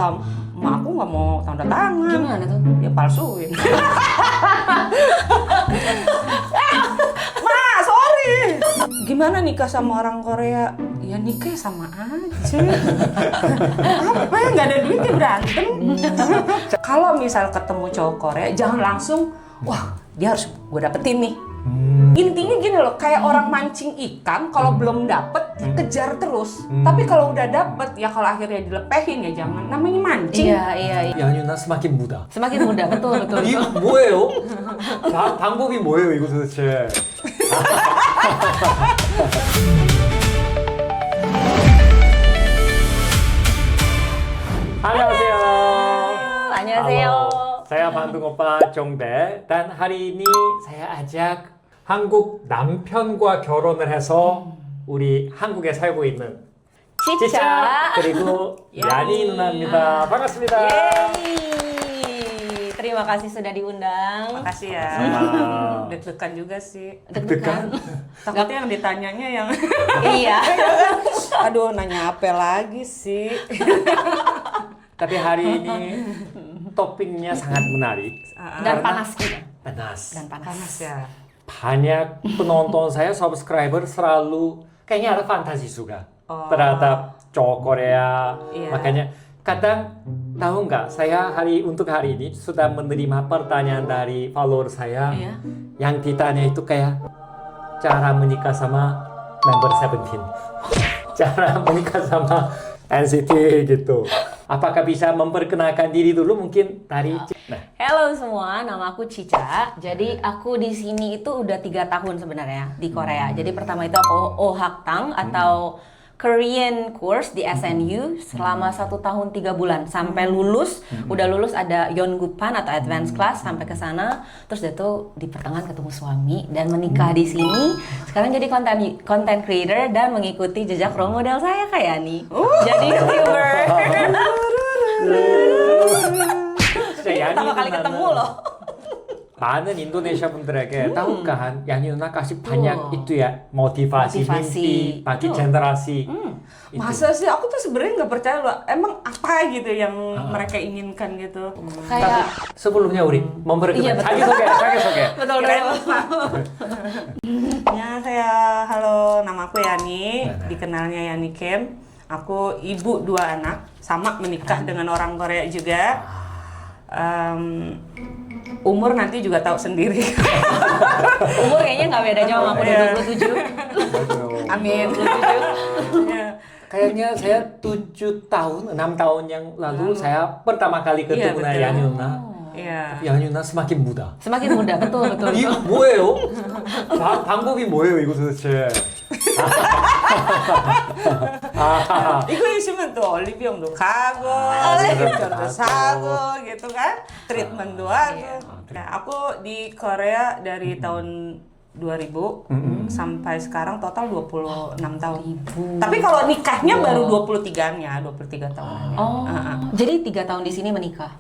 Emak aku nggak mau tanda tangan. Gimana tuh? Ya palsuin. Ma, sorry. Gimana nikah sama orang Korea? Ya nikah sama aja. Apa ya, nggak ada duitnya berantem. Kalau misal ketemu cowok Korea, jangan langsung, wah dia harus gue dapetin nih. Intinya gini loh, kayak orang mancing ikan, kalau belum dapet kejar terus. Tapi kalau udah dapet, ya kalau akhirnya dilepehin ya jangan. Namanya mancing. Iya. 양윤아 스마kin muda. Semakin muda, betul. 이거 뭐예요? 방법이 뭐예요, 이거 도대체? 안녕하세요. 안녕하세요. Halo, saya Bandung Oppa Jongdae dan hari ini saya ajak 한국 남편과 결혼을 해서 우리 한국에 살고 있는 Cica. 그리고 야니 누나입니다. 반갑습니다. Yeay. Terima kasih sudah diundang. Makasih ya. Sama. Deg-degan juga sih. Deg-degan? Takutnya yang ditanyanya yang Iya. aduh nanya apa lagi sih. Tapi hari ini topiknya sangat menarik. Dan panas gitu. Panas. Dan panas. Panas ya. Banyak penonton saya, subscriber selalu kayaknya ada fantasi juga terhadap cowok Korea. Iya. Makanya kadang tahu nggak, saya untuk hari ini sudah menerima pertanyaan dari follower saya Iya. yang ditanya itu kayak cara menikah sama member Seventeen, cara menikah sama NCT gitu. Apakah bisa memperkenalkan diri dulu mungkin dari Halo semua, nama aku Cica. Jadi aku di sini itu udah 3 tahun sebenarnya di Korea. Jadi pertama itu aku OHAKTang atau Korean course di SNU selama 1 tahun 3 bulan sampai lulus. Udah lulus ada Yeongupan atau advanced class sampai ke sana. Terus dia tuh di pertengahan ketemu suami dan menikah di sini. Sekarang jadi content creator dan mengikuti jejak role model saya kayak nih. Jadi YouTuber. Pertama kali ketemu loh. 많은 인도네시아 분들에게 tahukah 야니 누나 kasih banyak itu ya motivasi, Motivasi. mimpi bagi generasi. Itu. Masa sih aku tuh sebenarnya nggak percaya loh. Emang apa gitu yang mereka inginkan gitu? Kayak Sebelumnya 우리 Iya, betul. 자기 소개. betul Kirain dong. lupa. Ya saya halo, nama aku Yani, dikenalnya Yani Kim. Aku ibu 2 anak, sama menikah dengan orang Korea juga. Umur nanti juga tahu sendiri. Umur kayaknya nggak beda jauh sama aku udah 27. Amin. 27. Ya. Kayaknya saya 7 tahun, 6 tahun yang lalu saya pertama kali ketemu Iya, dengan betul. Yani 누나. Iya. Yani 누나 semakin muda. Semakin muda, betul. 이거 뭐예요? 방법이 뭐예요, 이거 도대체? 이거 있으면 또 올리비영도 가고, 전도 사고 gitu kan, treatment도 hago. Nah, aku di Korea dari tahun 2000 sampai sekarang total 26 tahun. Tapi kalau nikahnya baru 23-nya, 23 tahunnya. Oh, jadi 3 tahun di sini menikah.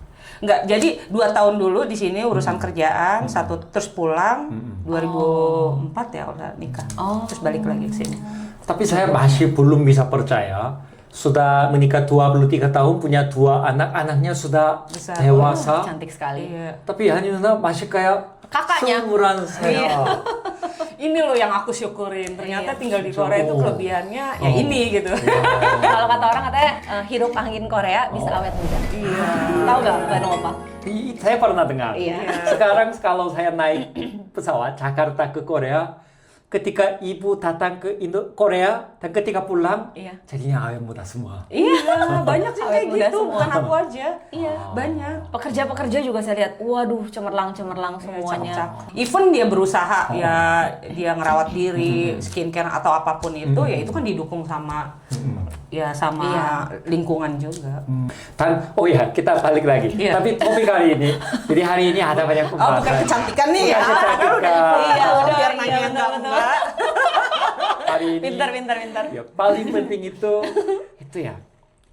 Enggak, jadi 2 tahun dulu di sini urusan kerjaan, terus pulang 2004 ya udah nikah. Terus balik lagi ke sini. Tapi saya masih belum bisa percaya. Sudah menikah 23 tahun, punya 2 anak, anaknya sudah Besar. dewasa. Cantik sekali. Iya. Tapi Yani 누나 masih kayak Kakaknya. seumuran saya. Ini loh yang aku syukurin. Ternyata Iya. tinggal di Korea itu kelebihannya ya ini gitu. Kalau kata orang katanya hirup angin Korea bisa awet muda. Iya. Tahu nggak Bandung Oppa? Saya pernah dengar. Iya. Sekarang kalau saya naik pesawat Jakarta ke Korea, ketika ibu datang ke Korea dan ketika pulang, Iya. jadinya awet muda semua. Iya, banyak sih Awet kayak muda gitu, semua. bukan aku aja. Iya. Banyak. Pekerja-pekerja juga saya lihat, waduh cemerlang semuanya. Cakep-cakep. Even dia berusaha ya dia ngerawat diri, skincare atau apapun itu ya itu kan didukung sama ya sama lingkungan juga. Dan oh ya, kita balik lagi. Iya. Tapi topik hari ini, jadi hari ini ada banyak Oh, pembahasan. bukan kecantikan nih ya. Bukan kecantikan. Iya, udah, biar iya, nanya yang betul. enggak. Hari ini Pintar. ya, paling penting itu ya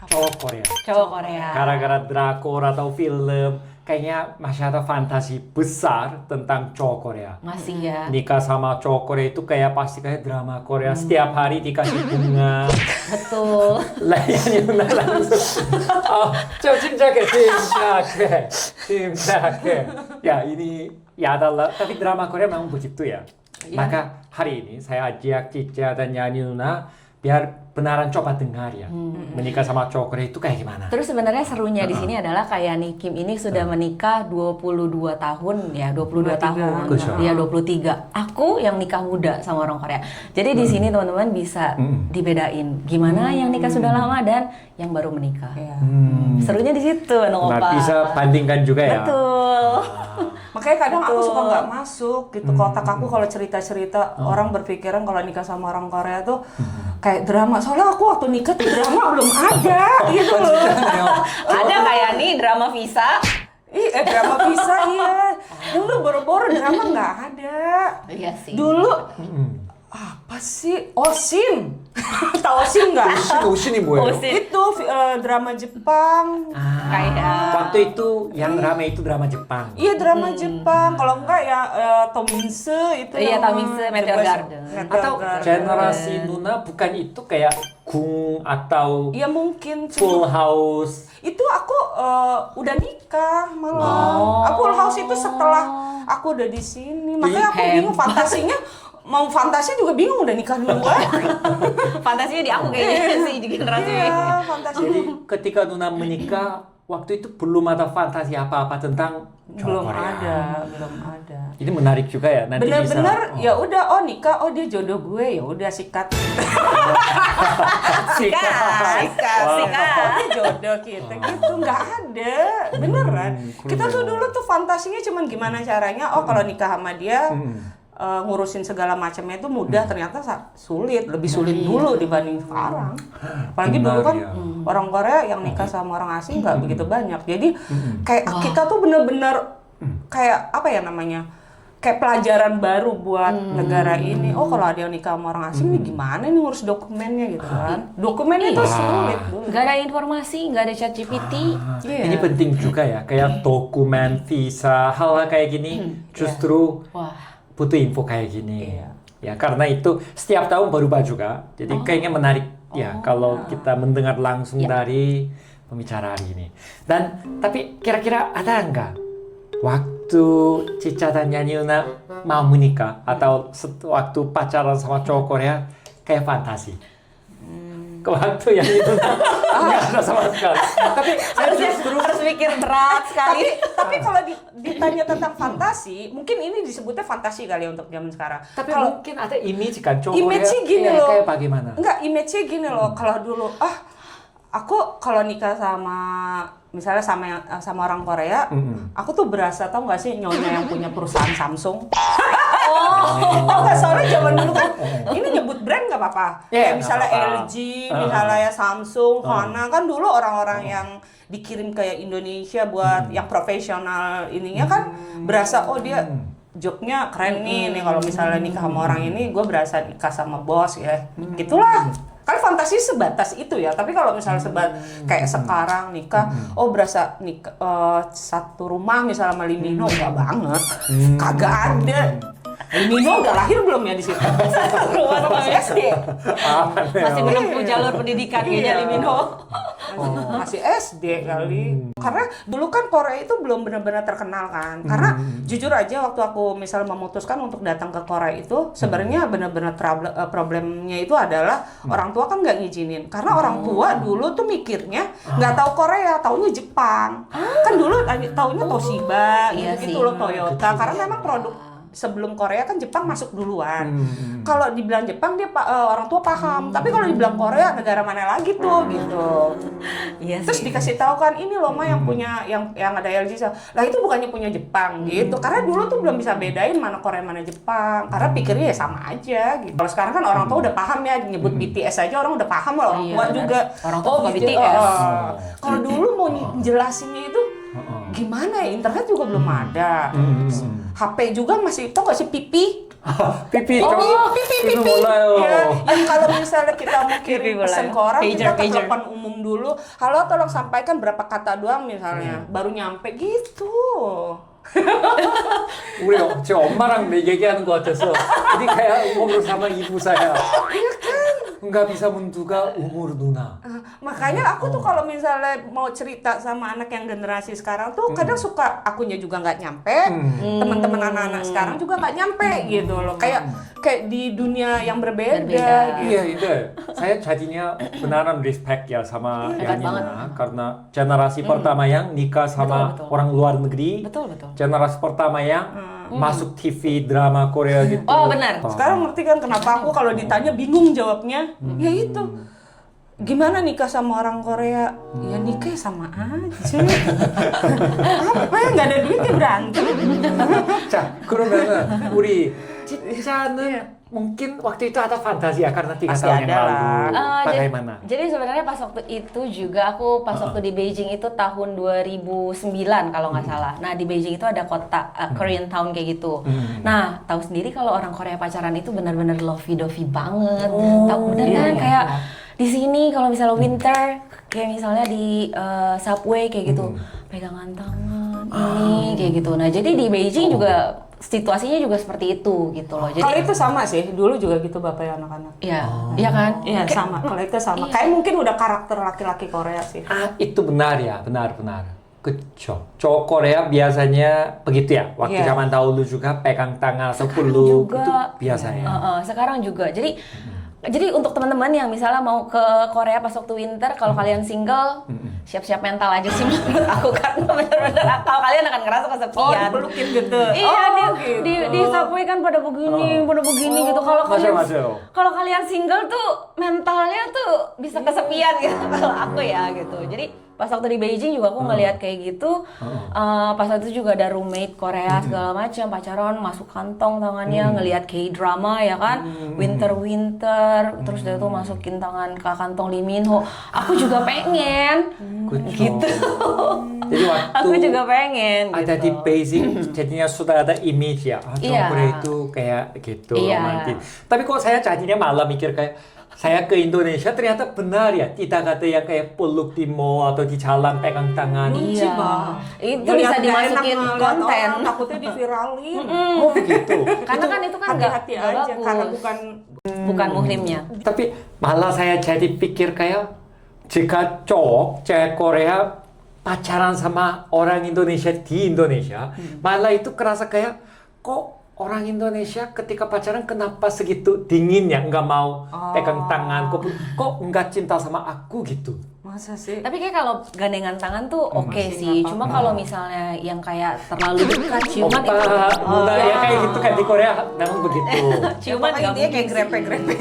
cowok Korea. Cowok Korea. Gara-gara drakor atau film kayaknya masih ada fantasi besar tentang cowok Korea. Masih ya. Nikah sama cowok Korea itu kayak pasti kayak drama Korea. Setiap hari dikasih bunga. Betul. Layani langsung. Oh, 침착해. Ya ini ya adalah. Tapi drama Korea memang begitu ya. Maka hari ini saya ajak Cica dan Yani Nuna biar benaran coba dengar ya. Menikah sama cowok Korea itu kayak gimana? Terus sebenarnya serunya di sini adalah kayak nih Kim ini sudah menikah 22 tahun ya, 22 tahun. Khusus. Ya 23. Aku yang nikah muda sama orang Korea. Jadi di sini teman-teman bisa dibedain gimana yang nikah sudah lama dan yang baru menikah. Iya. Serunya di situ, Nong Nah, Opa. bisa bandingkan juga ya. Betul. Makanya kadang aku Betul. suka nggak masuk gitu ke otak aku kalau cerita-cerita orang berpikiran kalau nikah sama orang Korea tuh kayak drama. Soalnya aku waktu nikah tuh drama belum ada gitu loh. Ada kayak nih drama visa. Drama bisa iya. Dulu boro-boro drama nggak ada. Iya sih. Dulu apa sih? Osin. Tahu Osin nggak? 오신이 뭐예요? Osin. Itu drama Jepang. Kayak waktu itu yang rame itu drama Jepang. Iya drama Jepang. Kalau enggak ya Tominse itu. Iya, nama. Tominse, Meteor Garden. Meteor Atau Garden. generasi Nuna bukan itu kayak Gung atau Iya mungkin. Full House. Itu aku udah nikah malah. Full House itu setelah aku udah di sini. Makanya aku bingung fantasinya. Mau fantasi juga bingung udah nikah duluan. fantasinya di aku kayaknya sih di generasi ini. Iya, fantasi Jadi ketika Nuna menikah waktu itu belum ada fantasi apa-apa tentang belum cowok Korea. belum ada. Ini menarik juga ya nanti Bener-bener bisa. ya udah nikah, dia jodoh gue, ya udah sikat. Sikat. Dia jodoh kita gitu nggak ada, beneran. Kita tuh dulu tuh fantasinya cuman gimana caranya, kalau nikah sama dia ngurusin segala macamnya itu mudah, ternyata sulit, lebih sulit dulu dibanding sekarang. Apalagi dulu kan Benar, ya. orang Korea yang nikah sama orang asing nggak begitu banyak. Jadi kayak kita tuh bener-bener kayak apa ya namanya? Kayak pelajaran baru buat negara ini. Oh kalau ada yang nikah sama orang asing nih gimana nih ngurus dokumennya gitu kan? Dokumennya itu sulit dulu. Gak ada informasi, gak ada chat GPT. Iya. Ini penting juga ya, kayak dokumen, visa, hal-hal kayak gini justru Wah. butuh info kayak gini. Iya. Ya karena itu setiap tahun berubah juga. Jadi kayaknya menarik ya kalau kita mendengar langsung dari pembicara hari ini. Dan tapi kira-kira ada enggak waktu Cica dan Yani Nuna mau menikah atau waktu pacaran sama cowok Korea kayak fantasi? Ke waktu yang itu nggak ada sama sekali. Tapi Harus mikir berat sekali. Tapi kalau ditanya tentang fantasi, mungkin ini disebutnya fantasi kali ya untuk zaman sekarang. tapi Kalau mungkin ada image kan cowok image-nya Korea, gini loh. kayak bagaimana? Enggak, image-nya gini loh. Kalau dulu aku kalau nikah sama misalnya sama orang Korea, aku tuh berasa tau nggak sih nyonya yang punya perusahaan Samsung. Tau nggak, soalnya zaman dulu kan ini nyebut brand nggak apa-apa. Yeah, Kayak misalnya nggak apa-apa. LG, misalnya ya Samsung, Hana kan dulu orang-orang yang dikirim ke Indonesia buat yang profesional ininya kan berasa dia jobnya keren nih kalau misalnya nikah sama orang ini gue berasa nikah sama bos ya gitulah. Kan fantasi sebatas itu ya, tapi kalau misalnya kayak sekarang nikah, berasa nikah satu rumah misalnya sama Limino, enggak banget, kagak ada. Limino udah lahir belum ya di situ? Rumah masih SD, Masih menempuh jalur pendidikan kayaknya Limino. masih SD kali. Karena dulu kan Korea itu belum benar-benar terkenal kan. Karena jujur aja waktu aku misalnya memutuskan untuk datang ke Korea itu, sebenarnya benar-benar problemnya itu adalah orang tua kan nggak ngizinin. Karena orang tua dulu tuh mikirnya nggak tahu Korea, taunya Jepang. Kan dulu taunya Toshiba, Iya gitu sih. loh, Toyota. Karena memang produk sebelum Korea kan Jepang masuk duluan. Kalau dibilang Jepang dia orang tua paham, tapi kalau dibilang Korea negara mana lagi tuh gitu. Iya Terus sih. dikasih tahu kan ini loh mah yang punya yang ada LG. Lah itu bukannya punya Jepang gitu. Karena dulu tuh belum bisa bedain mana Korea mana Jepang. Karena pikirnya ya sama aja gitu. Kalau sekarang kan orang tua udah paham ya, nyebut BTS aja orang udah paham lah, orang Iya, tua benar. juga. Orang tua suka gitu. BTS. Kalau dulu mau jelasinnya itu gimana ya, internet juga belum ada. HP juga masih, tau gak sih pipi? pipi pipi. itu 몰라요. Ya, yang kalau misalnya kita mau kirim Pipi pesan boleh. ke orang, Pager, kita ke pager. telepon umum dulu. Halo, tolong sampaikan berapa kata doang misalnya, baru nyampe gitu. 우리 제 엄마랑 얘기하는 것 같아서 jadi kayak ngobrol sama ibu saya. Iya kan? Nggak bisa menduga umur Nuna. Makanya aku tuh kalau misalnya mau cerita sama anak yang generasi sekarang tuh kadang suka akunya juga nggak nyampe, teman-teman anak-anak sekarang juga nggak nyampe gitu loh. Kayak di dunia yang berbeda. Berbeda. Gitu. Iya, itu. Saya jadinya beneran respect ya sama Hebat Yani banget. Nuna karena generasi pertama yang nikah sama Betul. orang luar negeri. Betul. Generasi pertama yang masuk TV drama Korea gitu. Oh, benar. Sekarang ngerti kan kenapa aku kalau ditanya bingung jawabnya? Ya itu. Gimana nikah sama orang Korea? Ya nikah sama aja. Apa ya nggak ada duit ya berantem. 자, 그러면은 우리 지자는 mungkin waktu itu ada fantasi ya karena 3 Pasti tahun yang ada lalu. lah. Bagaimana? Jadi sebenarnya pas waktu itu juga aku pas waktu di Beijing itu tahun 2009 kalau nggak salah. Nah di Beijing itu ada kota Korean Town kayak gitu. Nah tahu sendiri kalau orang Korea pacaran itu benar-benar lovey-dovey banget. Tahu bener kan kayak di sini kalau misalnya winter kayak misalnya di subway kayak gitu pegangan tangan ini kayak gitu. Nah jadi di Beijing juga situasinya juga seperti itu gitu loh. Jadi Kalau itu sama sih, dulu juga gitu bapak ya anak-anak. iya, iya kan? Iya sama, kalau itu sama. Kayak mungkin udah karakter laki-laki Korea sih. Ah, itu benar ya, benar. 그쵸. cowok Korea biasanya begitu ya. Waktu Iya. zaman dahulu juga pegang tangan atau Sekarang peluk juga. itu biasa ya. Sekarang juga. Jadi untuk teman-teman yang misalnya mau ke Korea pas waktu winter, kalau kalian single, siap-siap mental aja sih menurut aku karena benar-benar kalau kalian akan ngerasa Oh, kesepian. dipelukin gitu. Iya, gitu. di subway kan pada begini gitu. Kalau kalian 맞아요. kalau kalian single tuh mentalnya tuh bisa kesepian gitu kalau aku ya gitu. Jadi pas waktu di Beijing juga aku ngelihat kayak gitu. Pas waktu itu juga ada roommate Korea segala macam pacaran masuk kantong tangannya ngelihat K-drama ya kan. Winter terus dia tuh masukin tangan ke kantong Lee Min Ho. Aku juga pengen. 그쵸. Gitu. jadi waktu Aku juga pengen ada di gitu. Beijing jadinya sudah ada image ya. cowok Iya. Korea itu kayak gitu Iya. romantis. Tapi kok saya jadinya malah mikir kayak saya ke Indonesia ternyata benar ya tidak ada yang kayak peluk di mall atau di jalan pegang tangan. Lucu, Iya. Bang. Itu Ngeliat bisa nggak dimasukin enak ngeliat konten. orang, takutnya diviralin. Oh begitu. Karena kan itu kan nggak Hati-hati nggak aja, bagus. karena bukan muhrimnya. Tapi malah saya jadi pikir kayak jika cewek Korea pacaran sama orang Indonesia di Indonesia, malah itu kerasa kayak kok orang Indonesia ketika pacaran kenapa segitu dinginnya nggak mau pegang tangan, kok nggak cinta sama aku gitu. masa sih? Tapi kayak kalau gandengan tangan tuh oke Masih sih. nggak Cuma apa-apa. kalau misalnya yang kayak terlalu dekat ciuman Opa, itu Nuna ya kayak gitu kan di Korea memang begitu. ciuman Pokoknya nggak intinya mungkin kayak sih. grepe-grepe.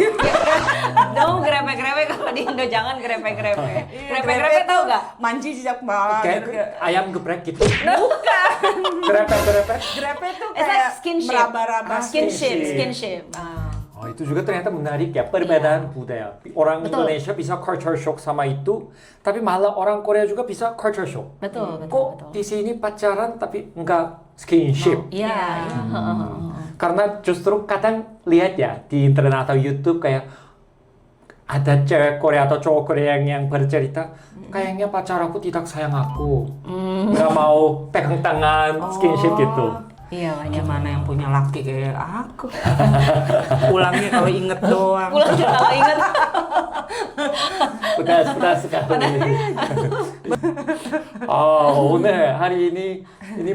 Dong grepe-grepe kalau di Indo jangan grepe-grepe. Iya, Grepe-grepe tau gak? Manji sejak bawah. Kayak ayam geprek gitu. Bukan. Grepe. Grepe tuh It's like kayak skinship. meraba-raba. Skinship. Oh, itu juga ternyata menarik ya perbedaan budaya. Orang Betul. Indonesia bisa culture shock sama itu, tapi malah orang Korea juga bisa culture shock. Betul. Kok di sini pacaran tapi enggak skinship? Iya. Karena justru kadang lihat ya di internet atau YouTube kayak ada cewek Korea atau cowok Korea yang bercerita kayaknya pacar aku tidak sayang aku, nggak mau pegang tangan, skinship gitu. Iya banyak. Gimana yang punya laki kayak aku? Pulangnya kalau inget doang. Pulang juga kalau inget. Pedas sekali. Oh, 오늘 hari ini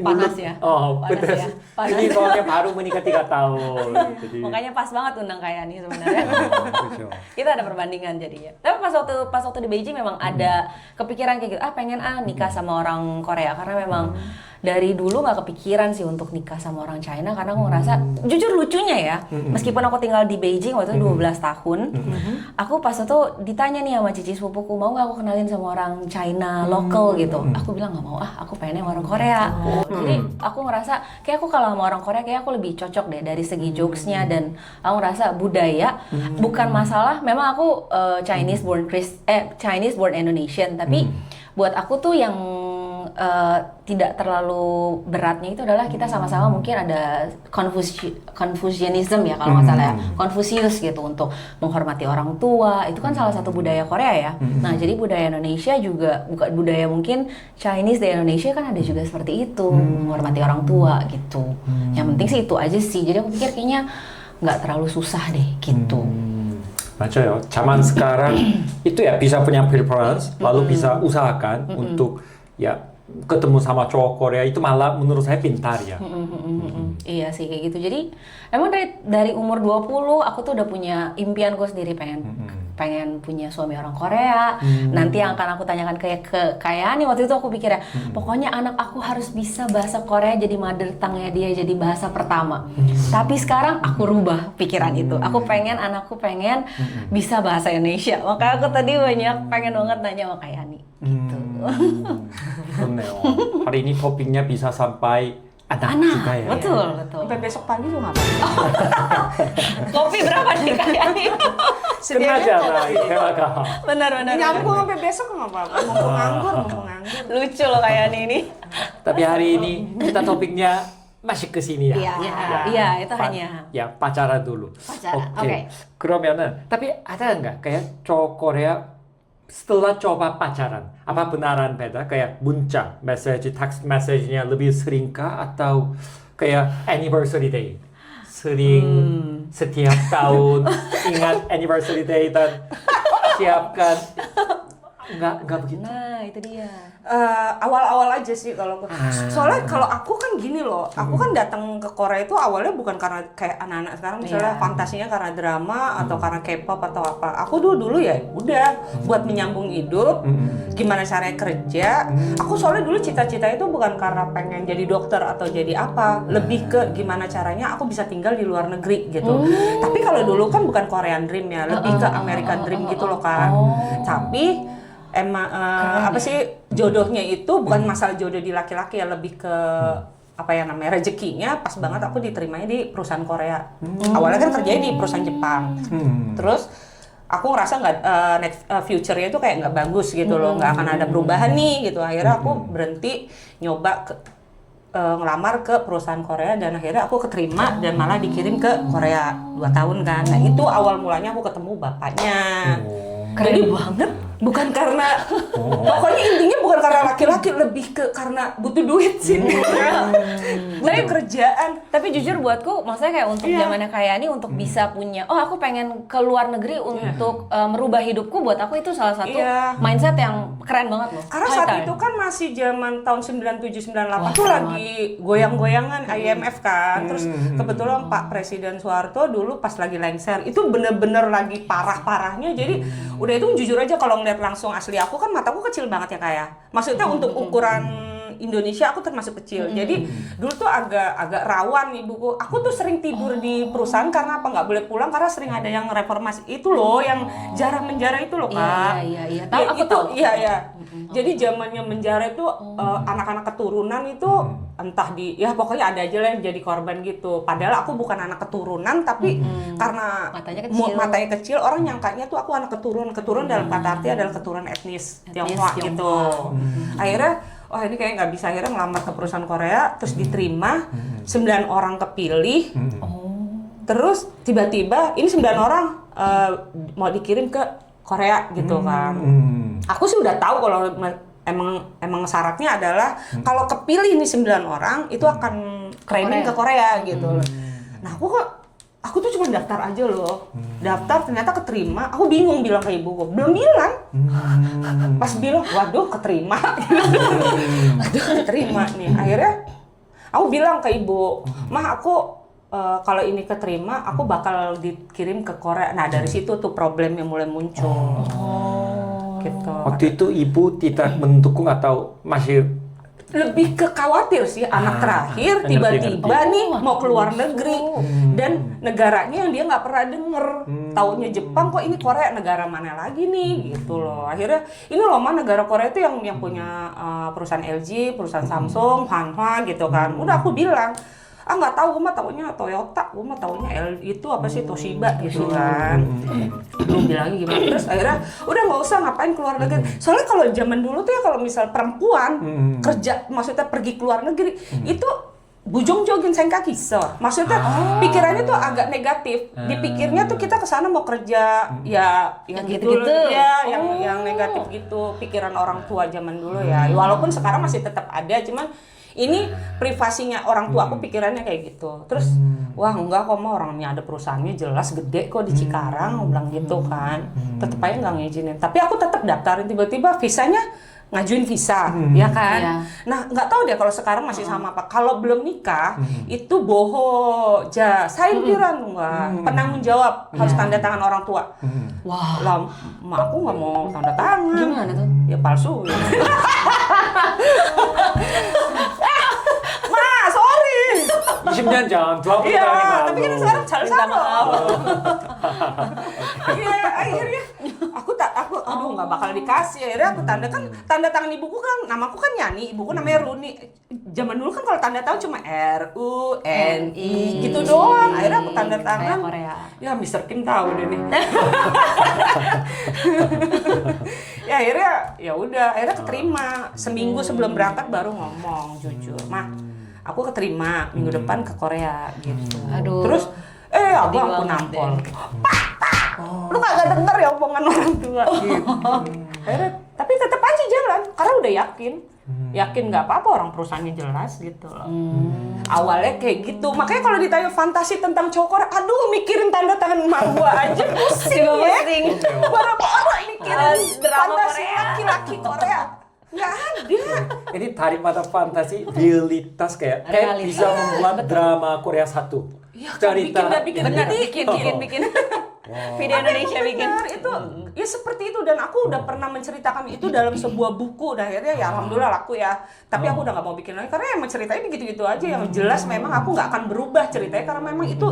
Panas mulut. ya? Oh, Panas pedas. ya? Panas. Ini soalnya baru menikah 3 tahun. Jadi, Makanya pas banget undang kayak ini sebenarnya. 그렇죠. Kita ada perbandingan jadinya. Tapi pas waktu di Beijing memang ada kepikiran kayak gitu. Pengen nikah sama orang Korea karena memang dari dulu nggak kepikiran sih untuk nikah sama orang China karena aku ngerasa jujur lucunya ya. Meskipun aku tinggal di Beijing waktu itu 12 tahun, aku pas itu ditanya nih sama cici sepupuku, mau nggak aku kenalin sama orang China local gitu. Aku bilang nggak mau, aku pengennya sama orang Korea. Jadi aku ngerasa kayak aku kalau sama orang Korea kayak aku lebih cocok deh dari segi jokesnya dan aku ngerasa budaya bukan masalah. Memang aku Chinese born Indonesian, tapi buat aku tuh yang tidak terlalu beratnya itu adalah kita sama-sama mungkin ada Confucianism ya kalau nggak salah ya, Confucius gitu untuk menghormati orang tua. Itu kan salah satu budaya Korea ya. Nah jadi budaya Indonesia juga, bukan budaya mungkin Chinese di Indonesia kan ada juga seperti itu, menghormati orang tua gitu. Yang penting sih itu aja sih. Jadi aku pikir kayaknya nggak terlalu susah deh gitu. 맞아요. zaman sekarang itu ya bisa punya preference, lalu bisa usahakan untuk ya ketemu sama cowok Korea itu malah menurut saya pintar ya. Iya sih kayak gitu. Jadi emang dari umur 20 aku tuh udah punya impianku sendiri pengen punya suami orang Korea. Nanti yang akan aku tanyakan kayak nih waktu itu aku pikir ya, pokoknya anak aku harus bisa bahasa Korea jadi mother tongue-nya dia, jadi bahasa pertama. Tapi sekarang aku rubah pikiran itu. Anakku pengen bisa bahasa Indonesia. Makanya aku tadi pengen banget nanya sama kayak nih gitu. 그렇네요. hari ini topiknya bisa sampai anak juga ya. Betul. Sampai besok pagi juga nggak apa-apa. Kopi berapa nih kayak nih? sengaja lah ya. Benar. Nyambung sampai besok nggak apa-apa. Mumpung nganggur. Lucu loh kayak ini. Tapi hari ini kita topiknya masih ke sini ya. Iya, itu hanya ya pacaran dulu. Oke. 그러면은 tapi ada nggak kayak cowok Korea setelah coba pacaran, apa benaran beda? Kayak munca, message, text message-nya lebih seringkah atau kayak anniversary day? Sering setiap tahun ingat anniversary day dan siapkan. Enggak begitu. Nah, itu dia. Awal-awal aja sih kalau soalnya kalau aku kan gini loh, aku kan datang ke Korea itu awalnya bukan karena kayak anak-anak sekarang misalnya fantasinya karena drama atau karena K-pop atau apa. Aku dulu ya udah buat menyambung hidup, gimana caranya kerja. Aku soalnya dulu cita-cita itu bukan karena pengen jadi dokter atau jadi apa, lebih ke gimana caranya aku bisa tinggal di luar negeri gitu. Tapi kalau dulu kan bukan Korean Dream ya, lebih ke American Dream gitu loh kan. Tapi emang apa sih jodohnya itu bukan masalah jodoh di laki-laki ya, lebih ke apa yang namanya rezekinya pas banget aku diterimanya di perusahaan Korea. Awalnya kan kerjanya di perusahaan Jepang. Terus aku ngerasa nggak future-nya itu kayak nggak bagus gitu loh, nggak akan ada perubahan nih gitu. Akhirnya aku berhenti nyoba ngelamar ke perusahaan Korea dan akhirnya aku keterima dan malah dikirim ke Korea 2 tahun kan. Nah itu awal mulanya aku ketemu bapaknya. Jadi banget, bukan karena pokoknya intinya bukan karena laki-laki, lebih ke karena butuh duit sih. Butuh kerjaan. Tapi jujur buatku, maksudnya kayak untuk zamannya kayak ini untuk bisa punya, aku pengen ke luar negeri untuk merubah hidupku, buat aku itu salah satu mindset yang keren banget loh. Karena saat itu kan masih zaman tahun 97-98 tuh lagi goyang-goyangan IMF kan. Terus kebetulan Pak Presiden Soeharto dulu pas lagi lengser, itu bener-bener lagi parah-parahnya. Jadi udah itu jujur aja kalau ngeliat langsung asli aku kan mataku kecil banget ya kayak. Maksudnya untuk ukuran Indonesia aku termasuk kecil. Jadi dulu tuh agak rawan ibuku. Aku tuh sering tidur di perusahaan karena apa nggak boleh pulang karena sering ada yang reformasi itu loh, yang jarah-menjarah itu loh Kak. Iya. Tahu aku tahu. Iya. Jadi zamannya menjara itu anak-anak keturunan itu entah ya pokoknya ada aja lah yang jadi korban gitu. Padahal aku bukan anak keturunan tapi karena matanya kecil orang nyangkanya tuh aku anak keturunan dalam kata arti adalah keturunan etnis Tionghoa gitu. Akhirnya ini kayak nggak bisa, akhirnya ngelamar ke perusahaan Korea terus diterima 9 orang kepilih. Terus tiba-tiba ini 9 orang mau dikirim ke Korea gitu kan. Aku sih udah tahu kalau emang syaratnya adalah kalau kepilih nih 9 orang itu akan training ke Korea gitu. Nah aku tuh cuma daftar aja loh. Daftar ternyata keterima. Aku bingung bilang ke ibuku. Belum bilang. Pas bilang, waduh keterima. Waduh keterima nih. Akhirnya aku bilang ke ibu, "Mah aku kalau ini keterima, aku bakal dikirim ke Korea." Nah dari situ tuh problem yang mulai muncul. Gitu. Waktu itu ibu tidak mendukung atau masih lebih ke khawatir sih, anak terakhir tiba-tiba nih mau keluar negeri dan negaranya yang dia nggak pernah denger, taunya Jepang, kok ini Korea, negara mana lagi nih gitu loh. Akhirnya ini loh negara Korea itu yang punya perusahaan LG, perusahaan Samsung, Hanwha gitu kan. Udah aku bilang nggak tahu, gue mah taunya Toyota, gue mah taunya itu apa sih Toshiba gitu kan. Belum bilangnya gimana, terus akhirnya udah nggak usah ngapain keluar negeri. Soalnya kalau zaman dulu tuh ya kalau misal perempuan kerja, maksudnya pergi keluar negeri itu bujung jogin sayang kaki, maksudnya pikirannya tuh agak negatif. Dipikirnya tuh kita kesana mau kerja ya gitu-gitu. ya yang negatif gitu pikiran orang tua zaman dulu ya. Walaupun sekarang masih tetap ada, cuman ini privasinya orang tua aku pikirannya kayak gitu. Terus wah enggak kok mah orangnya ada perusahaannya jelas gede kok di Cikarang, aku bilang gitu kan. Tetep aja nggak ngizinin. Tapi aku tetap daftarin, tiba-tiba visanya ngajuin visa, ya kan? Iya. Nah, nggak tahu deh kalau sekarang masih sama apa. Kalau belum nikah, itu boho, saya bilang enggak, penanggung jawab, harus tanda tangan orang tua. Wah. Lah, mak aku nggak mau tanda tangan. Gimana tuh? Ya palsu. Ma, sorry. 20년 전, 20분 Iya, 전에 tapi kan sekarang sama. Iya, akhirnya aku aduh nggak bakal dikasih. Akhirnya aku tanda tangan ibuku kan, namaku kan Yani, ibuku namanya Runi. Zaman dulu kan kalau tanda tangan cuma RUNI gitu doang. Akhirnya aku tanda tangan. Kayak Korea. Ya Mr. Kim tahu deh nih. Ya akhirnya ya udah, akhirnya keterima. Seminggu sebelum berangkat baru ngomong jujur, "Mah, aku keterima minggu depan ke Korea gitu." Aduh. Terus aku nampol. Lu kagak denger ya omongan orang tua gitu. Akhirnya, tapi tetap aja jalan karena udah yakin nggak apa-apa, orang perusahaannya jelas gitu loh. Awalnya kayak gitu, makanya kalau ditanya fantasi tentang cowok Korea, aduh mikirin tanda tangan emak gua aja pusing ya. Pusing. Berapa orang mikirin Drama fantasi Korea. laki-laki Korea? Nggak ada. Ini daripada fantasi, realitas kayak Realitas. bisa membuat drama Korea 1. Ya, kan bikin. Bikin. Video Indonesia bikin. Benar, itu ya seperti itu, dan aku udah pernah menceritakan itu dalam sebuah buku, dan akhirnya ya alhamdulillah laku ya. Tapi aku udah nggak mau bikin lagi karena emang ceritanya begitu-gitu aja, yang jelas memang aku nggak akan berubah ceritanya karena memang itu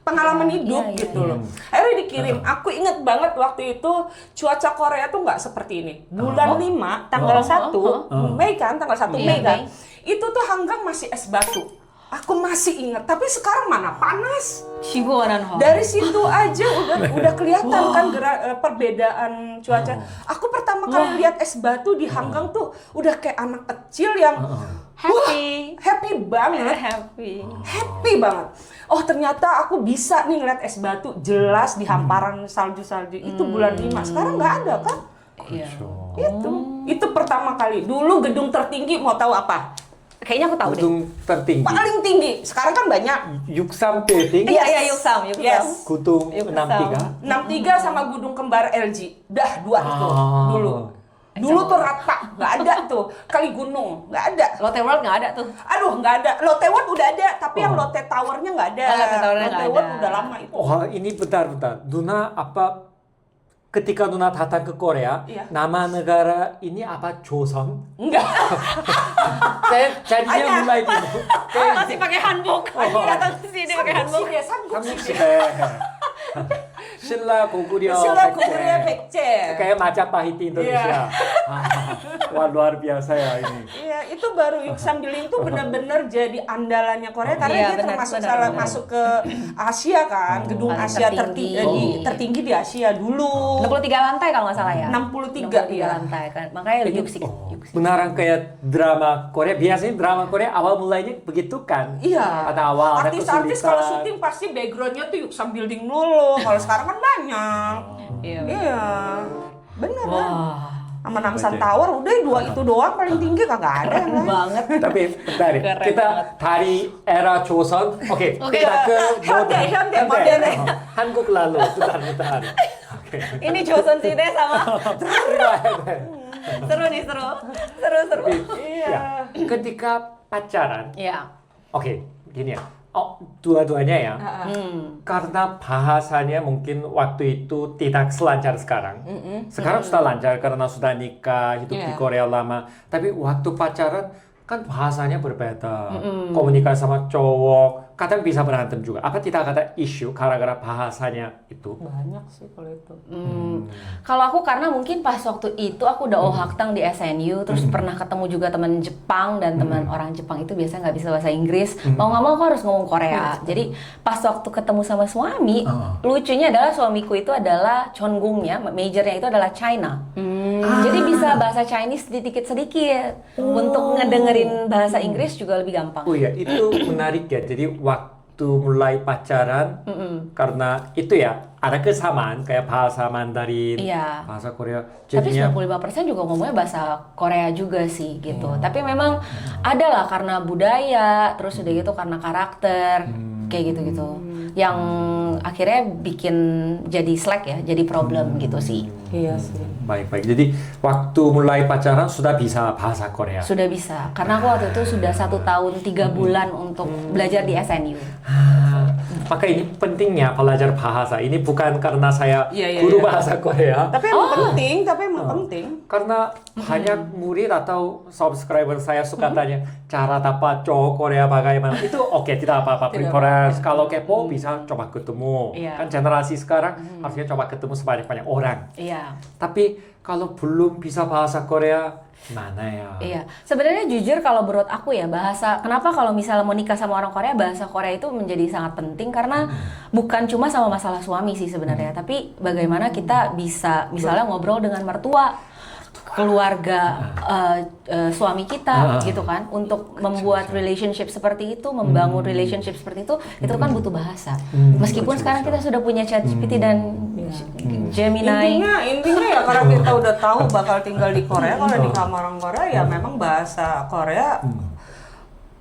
pengalaman hidup gitu loh. Akhirnya dikirim, aku inget banget waktu itu cuaca Korea tuh nggak seperti ini. Bulan 5 tanggal 1 Mei kan, tanggal 1 Mei kan. Itu tuh Hanggang masih es batu. Aku masih ingat, tapi sekarang mana panas. Dari situ aja udah kelihatan kan perbedaan cuaca. Aku pertama kali lihat es batu di Hanggang tuh udah kayak anak kecil yang happy banget. Happy banget. Oh ternyata aku bisa nih ngeliat es batu jelas di hamparan salju-salju. Itu bulan 5. Sekarang nggak ada kan? Iya. Itu pertama kali. Dulu gedung tertinggi mau tahu apa? Kayaknya aku tahu deh. gedung tertinggi. Paling tinggi. Sekarang kan banyak. Yuksam Building. Iya, Yuksam. Yes. Gedung Yuksam. 63. 63 sama gedung kembar LG. Dah dua itu dulu. Dulu tuh rata, nggak ada tuh. Kali gunung, nggak ada. Lotte World nggak ada tuh. Aduh, nggak ada. Lotte World udah ada, tapi yang Lotte Tower-nya nggak ada. Lotte Tower-nya nggak World ada. udah lama itu. Oh, ini bentar. Nuna apa? Ketika Nuna datang ke Korea, Iya. nama negara ini apa? Joseon? Enggak. Saya jadinya mulai gini. Masih pakai hanbok. Datang ke sini pakai hanbok. Samguk 신라 고구려 Sila Korea Pekce. kayak Majapahit Indonesia. Wah luar biasa ya ini. Iya, itu baru Yuksam Building tuh benar-benar jadi andalannya Korea karena Iya, dia benar, termasuk benar. masuk ke Asia kan, gedung Paling Asia tertinggi. tertinggi di Asia dulu. 63 lantai kalau nggak salah ya. 63 63 lantai kan. Makanya Yuksik. Beneran kayak drama Korea. Biasanya drama Korea awal mulainya begitu kan? Iya. Pada awal ada Artis-artis kesulitan. kalau syuting pasti backgroundnya tuh Yuksam Building dulu. Kalau sekarang kan banyak. Iya. Iya. Bener kan? Wah. Sama Namsan Tower udah dua itu doang paling tinggi kagak ada yang lain. Banget. Tapi bentar ya, Keren kita banget. dari era Joseon, oke, kita ke Hyundai, modern. Han국 lalu, bentar. Oke. Ini Joseon Sine sama Riwayat. seru nih, seru. Iya. Ya, ketika pacaran, Iya. oke, gini ya. Oh, dua-duanya ya. Karena bahasanya mungkin waktu itu tidak selancar sekarang. Sekarang sudah lancar karena sudah nikah, hidup di Iya. Korea lama. Tapi waktu pacaran kan bahasanya berbeda. Komunikasi sama cowok, kadang bisa berantem juga. Apa tidak ada isu gara-gara bahasanya itu? Banyak sih kalau itu. Kalau aku karena mungkin pas waktu itu aku udah ohaktang di SNU, terus pernah ketemu juga teman Jepang dan teman orang Jepang itu biasanya nggak bisa bahasa Inggris. Mau nggak mau aku harus ngomong Korea. Jadi pas waktu ketemu sama suami, lucunya adalah suamiku itu adalah chonggungnya, majornya itu adalah China. Jadi bisa bahasa Chinese sedikit-sedikit. Untuk ngedengerin bahasa Inggris juga lebih gampang. Oh ya, itu menarik ya. Jadi waktu mulai pacaran, karena itu ya ada kesamaan kayak bahasa Mandarin, Iya. bahasa Korea. Tapi Jadinya 95% juga ngomongnya bahasa Korea juga sih gitu. Tapi memang ada lah karena budaya, terus udah gitu karena karakter, kayak gitu-gitu. Yang akhirnya bikin jadi slack ya, jadi problem gitu sih. Iya sih. baik-baik. Jadi waktu mulai pacaran sudah bisa bahasa Korea. Sudah bisa, karena aku waktu itu sudah 1 tahun 3 bulan untuk belajar di SNU. Maka ini pentingnya belajar bahasa. Ini bukan karena saya Iya, guru iya. bahasa Korea. Tapi emang penting, Karena banyak murid atau subscriber saya suka tanya cara dapat cowok Korea bagaimana. Itu oke, tidak apa-apa. Preference. Kalau kepo bisa coba ketemu. Iya. Kan generasi sekarang harusnya coba ketemu sebanyak-banyak orang. Iya. Tapi kalau belum bisa bahasa Korea, gimana ya? Iya, sebenarnya jujur kalau menurut aku ya kenapa kalau misalnya mau nikah sama orang Korea, bahasa Korea itu menjadi sangat penting karena bukan cuma sama masalah suami sih sebenarnya, tapi bagaimana kita bisa misalnya ngobrol dengan mertua, keluarga suami kita gitu kan, untuk membuat relationship seperti itu, membangun relationship seperti itu kan butuh bahasa. Meskipun sekarang kita sudah punya ChatGPT dan Gemini. Intinya ya karena kita udah tahu bakal tinggal di Korea, kalau di kamar orang Korea ya memang bahasa Korea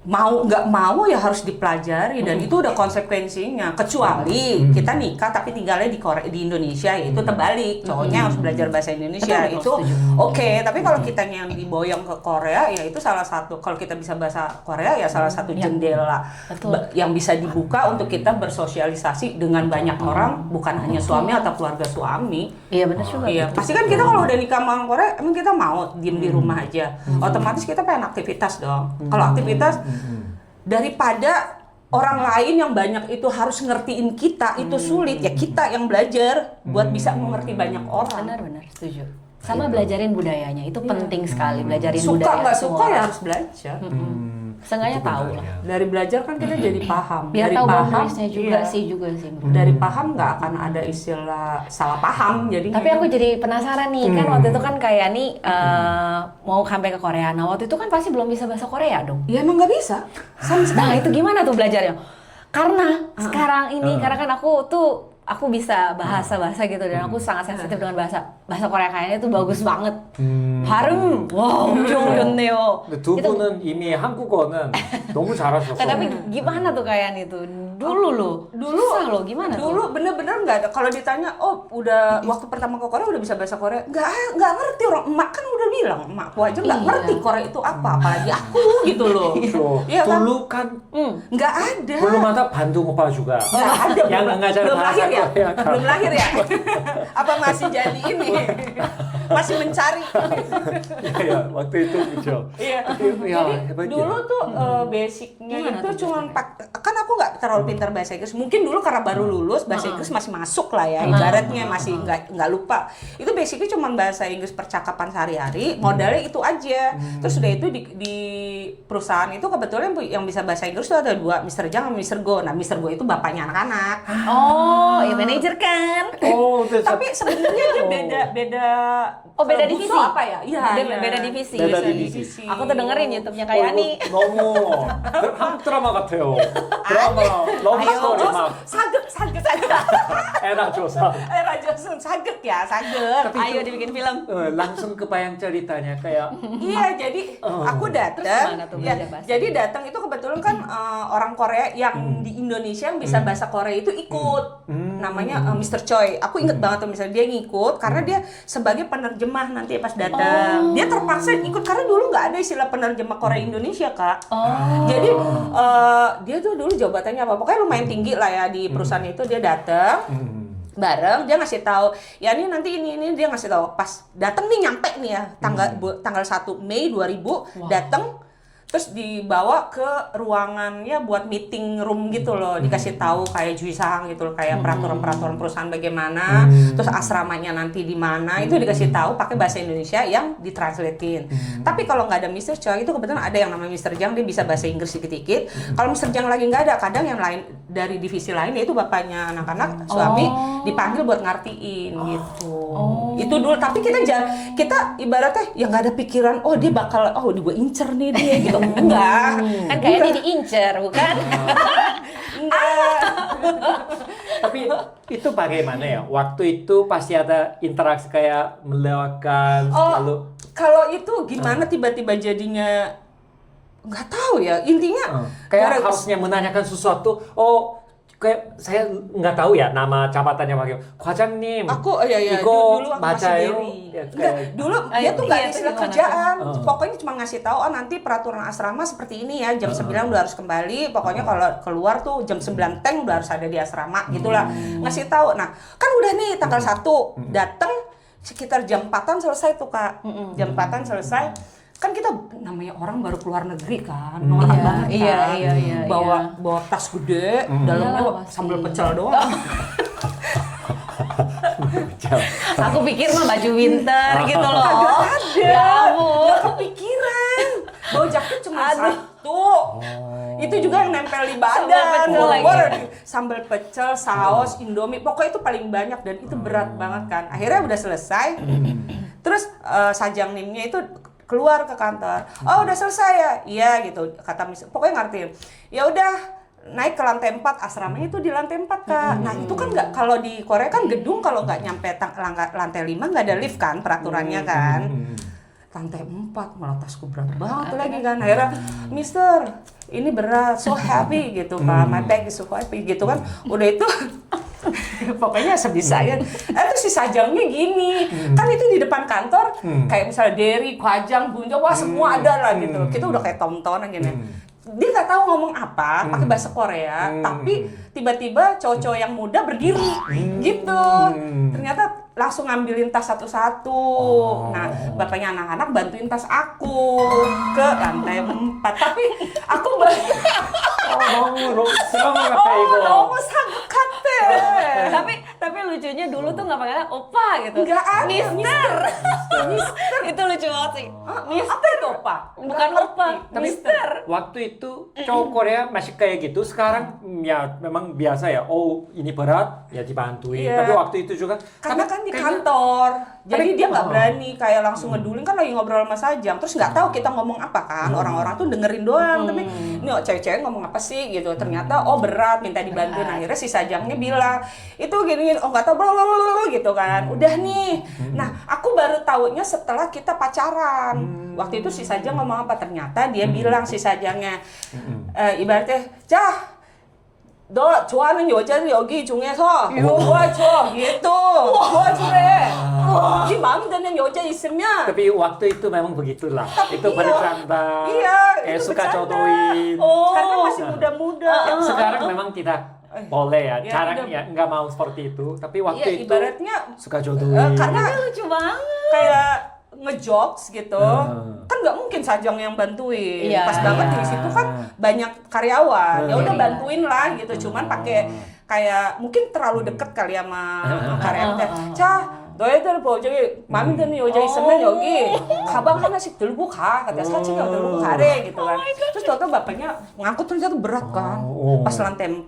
mau nggak mau ya harus dipelajari, dan itu udah konsekuensinya. Kecuali kita nikah tapi tinggalnya di Korea, di Indonesia, ya itu terbalik, cowoknya harus belajar bahasa Indonesia. Betul, Itu setuju. oke. Tapi kalau kitanya yang diboyong ke Korea, ya itu salah satu, kalau kita bisa bahasa Korea ya salah satu jendela Betul. yang bisa dibuka untuk kita bersosialisasi dengan banyak orang, bukan hanya suami atau keluarga suami. Iya benar juga. Iya, pasti kan kita kalau udah nikah sama orang Korea, emang kita mau diem di rumah aja. Otomatis kita pengen aktivitas dong. Kalau aktivitas, daripada orang lain yang banyak itu harus ngertiin kita, itu sulit. Ya kita yang belajar buat bisa mengerti banyak orang. Benar-benar setuju. Sama belajarin budayanya itu penting sekali, belajarin Suka budaya nggak semua suka ya orang. harus belajar. Seenggaknya Itu tahu benar, lah. ya. Dari belajar kan kita jadi paham. Biar Dari tahu paham, boundariesnya juga iya. sih Dari paham nggak akan ada istilah salah paham. Jadi Tapi aku jadi penasaran nih, kan waktu itu kan kayak nih mau sampai ke Korea. Nah waktu itu kan pasti belum bisa bahasa Korea dong. ya emang nggak bisa. Sama Nah itu gimana tuh belajarnya? Karena sekarang ini, karena kan aku bisa bahasa gitu dan aku sangat sensitif dengan bahasa Korea, kayaknya itu bagus banget. 발음 wow, 엄청 좋네요. 근데 두 분은 이미 한국어는 너무 잘하셔서. Tapi gimana tuh kayaknya itu? Dulu susah loh, gimana tuh? Dulu bener-bener nggak ada. Kalau ditanya, oh udah waktu pertama ke Korea udah bisa bahasa Korea, nggak ngerti. Orang emak kan udah bilang, emakku aja nggak Iya. ngerti Korea itu apa, apalagi aku gitu loh. 그렇죠. Iya kan? dulu kan Nggak ada. belum ada Bandung Opa juga. Nggak ada. yang ngajar belum bahasa lahir ya? Korea kan. Belum lahir ya? Apa masih jadi ini? Masih mencari. Iya, waktu itu kecil. Iya. Ya, Jadi hebat ya. dulu tuh basicnya Gimana itu tuh cuma kan aku nggak terlalu pintar bahasa Inggris. Mungkin dulu karena baru lulus bahasa Inggris masih masuk lah ya, ibaratnya masih nggak lupa. Itu basicnya cuma bahasa Inggris percakapan sehari-hari, modalnya itu aja. Terus udah itu di perusahaan itu kebetulan yang bisa bahasa Inggris tuh ada 2, Mr. Jang sama Mr. Go. Nah, Mr. Go itu bapaknya anak-anak. Oh, ya manajer kan? Oh, Tapi sebenarnya dia beda Oh, beda buso divisi? apa ya? Iya, Beda divisi. beda divisi. Aku tuh dengerin YouTube-nya kayak nih. 너무 한국 드라마 같아요. 드라마 러브 스토리 막 saget. 애나 조사. Raja Sun saget ya, saget. Ayo dibikin film. langsung kebayang ceritanya kayak Iya, jadi aku Terus datang. gimana tuh Ya, belajar bahasa? jadi datang itu kebetulan kan orang Korea yang di Indonesia yang bisa bahasa Korea itu ikut. Namanya Mr. Choi. Aku inget banget tuh misalnya dia ngikut karena dia sebagai penerjemah nanti pas datang. Dia terpaksa ikut karena dulu nggak ada istilah penerjemah Korea Indonesia, Kak. Jadi dia tuh dulu jabatannya apa? Pokoknya lumayan tinggi lah ya di perusahaan itu. Dia datang bareng, dia ngasih tahu ya ini nanti ini dia ngasih tahu pas datang nih, nyampe nih ya tanggal 1 Mei 2000 datang. terus dibawa ke ruangannya buat meeting room gitu loh, dikasih tahu kayak juisang gitu loh, kayak peraturan perusahaan bagaimana, terus asramanya nanti di mana, itu dikasih tahu pakai bahasa Indonesia yang ditranslatein. Tapi kalau nggak ada Mr. Chang, itu kebetulan ada yang namanya Mr. Jang, dia bisa bahasa Inggris dikit-dikit. Kalau Mr. Jang lagi nggak ada, kadang yang lain dari divisi lain, yaitu bapaknya anak-anak, suami dipanggil buat ngertiin gitu. Itu dulu, tapi kita ibaratnya ya nggak ada pikiran, oh dia bakal, oh gue incer nih dia gitu. Enggak. Kan kayaknya diincer, bukan? Enggak. Tapi itu bagaimana ya? Waktu itu pasti ada interaksi kayak melewatkan lalu. Kalau itu gimana tiba-tiba jadinya nggak tahu ya, intinya kayak harusnya menanyakan sesuatu. Oh, kayak saya nggak tahu ya nama jabatannya bagaimana. 과장님, aku 이거 dulu aku 맞아요? masih enggak, dulu dia tuh nggak istilah kerjaan, pokoknya cuma ngasih tahu, oh nanti peraturan asrama seperti ini ya, jam 9 udah harus kembali, pokoknya kalau keluar tuh jam 9 teng udah harus ada di asrama, gitulah, ngasih tahu. Nah kan udah nih tanggal 1 datang sekitar jam 4-an selesai tuh Kak, jam 4-an selesai. Kan kita namanya orang baru keluar negeri kan, norak banget kan, iya, bawa tas gede, dalamnya sambal pecel doang. Aku pikir mah baju winter gitu loh. Kagak ada, Ya ampun. gak kepikiran. Bawa jaket cuma satu, itu juga yang nempel di badan. Sambal pecel, saus, Indomie, pokoknya itu paling banyak dan itu berat banget kan. Akhirnya udah selesai, terus sajang nimnya itu keluar ke kantor. Oh udah selesai ya? Iya gitu, kata pokoknya ngertiin. Ya udah naik ke lantai 4, asramanya itu di lantai 4 Kak. Nah itu kan nggak, kalau di Korea kan gedung kalau nggak nyampe lantai 5 nggak ada lift kan peraturannya kan. Lantai 4 malah tasku berat banget lagi kan. Akhirnya Mister ini berat, so heavy gitu Pak, my bag is so heavy gitu kan. Udah itu pokoknya sebisanya. Terus si sajangnya gini, kan itu di depan kantor, kayak misalnya Derry, Kwajang, Bunja, wah semua ada lah gitu. Kita udah kayak tontonan gini. Dia nggak tahu ngomong apa, pakai bahasa Korea, tapi tiba-tiba cowok-cowok yang muda berdiri, gitu. Ternyata langsung ngambilin tas satu-satu. Nah, bapaknya anak-anak bantuin tas aku ke lantai 4. Tapi aku 너무 상같아. Tapi lucunya dulu tuh nggak pakai opa gitu. Nggak ada. Mister. Itu lucu banget sih. Apa itu opa? Bukan opa, Tapi Mister. waktu itu cowok Korea masih kayak gitu. Sekarang ya memang biasa ya. Oh ini berat ya dibantuin. Iya. Tapi waktu itu juga Karena kan di kantor, jadi dia nggak berani kayak langsung ngedulin, kan lagi ngobrol sama Sajang, terus nggak tahu kita ngomong apa kan, orang-orang tuh dengerin doang, tapi ini cewek-cewek ngomong apa sih gitu, ternyata oh berat, minta dibantuin. Akhirnya si Sajangnya bilang itu gini, oh nggak tahu blablabla gitu kan, udah nih. Nah aku baru taunya setelah kita pacaran. Waktu itu si Sajang ngomong apa, ternyata dia bilang si Sajangnya ibaratnya, Cah, 너 좋아하는 여자들 여기 중에서 도와줘 gitu, 도와주래. 네 마음에 드는 여자 있으면. tapi waktu itu memang begitulah. Itu bercanda. Iya, itu suka bercanda. jodohin. Karena masih muda-muda. Sekarang memang tidak boleh ya. Ya, Jarang udah. ya nggak mau seperti itu. Tapi waktu Iya, itu ibaratnya suka jodohin. karena Lucu banget. kayak ngejokes gitu, kan nggak mungkin Sajang yang bantuin. Iya. Pas banget di situ kan banyak karyawan, ya udah Iya. bantuin lah gitu. Cuman pakai kayak mungkin terlalu deket kali sama karyawannya. Cah, 너희들 뭐 저기 마음에 드는 여자 있으면 여기 가방 하나씩 들고 가, kata 사진을 들고 가래 gitu kan. Terus tau bapaknya ngangkut ternyata berat kan. Pas lantai 4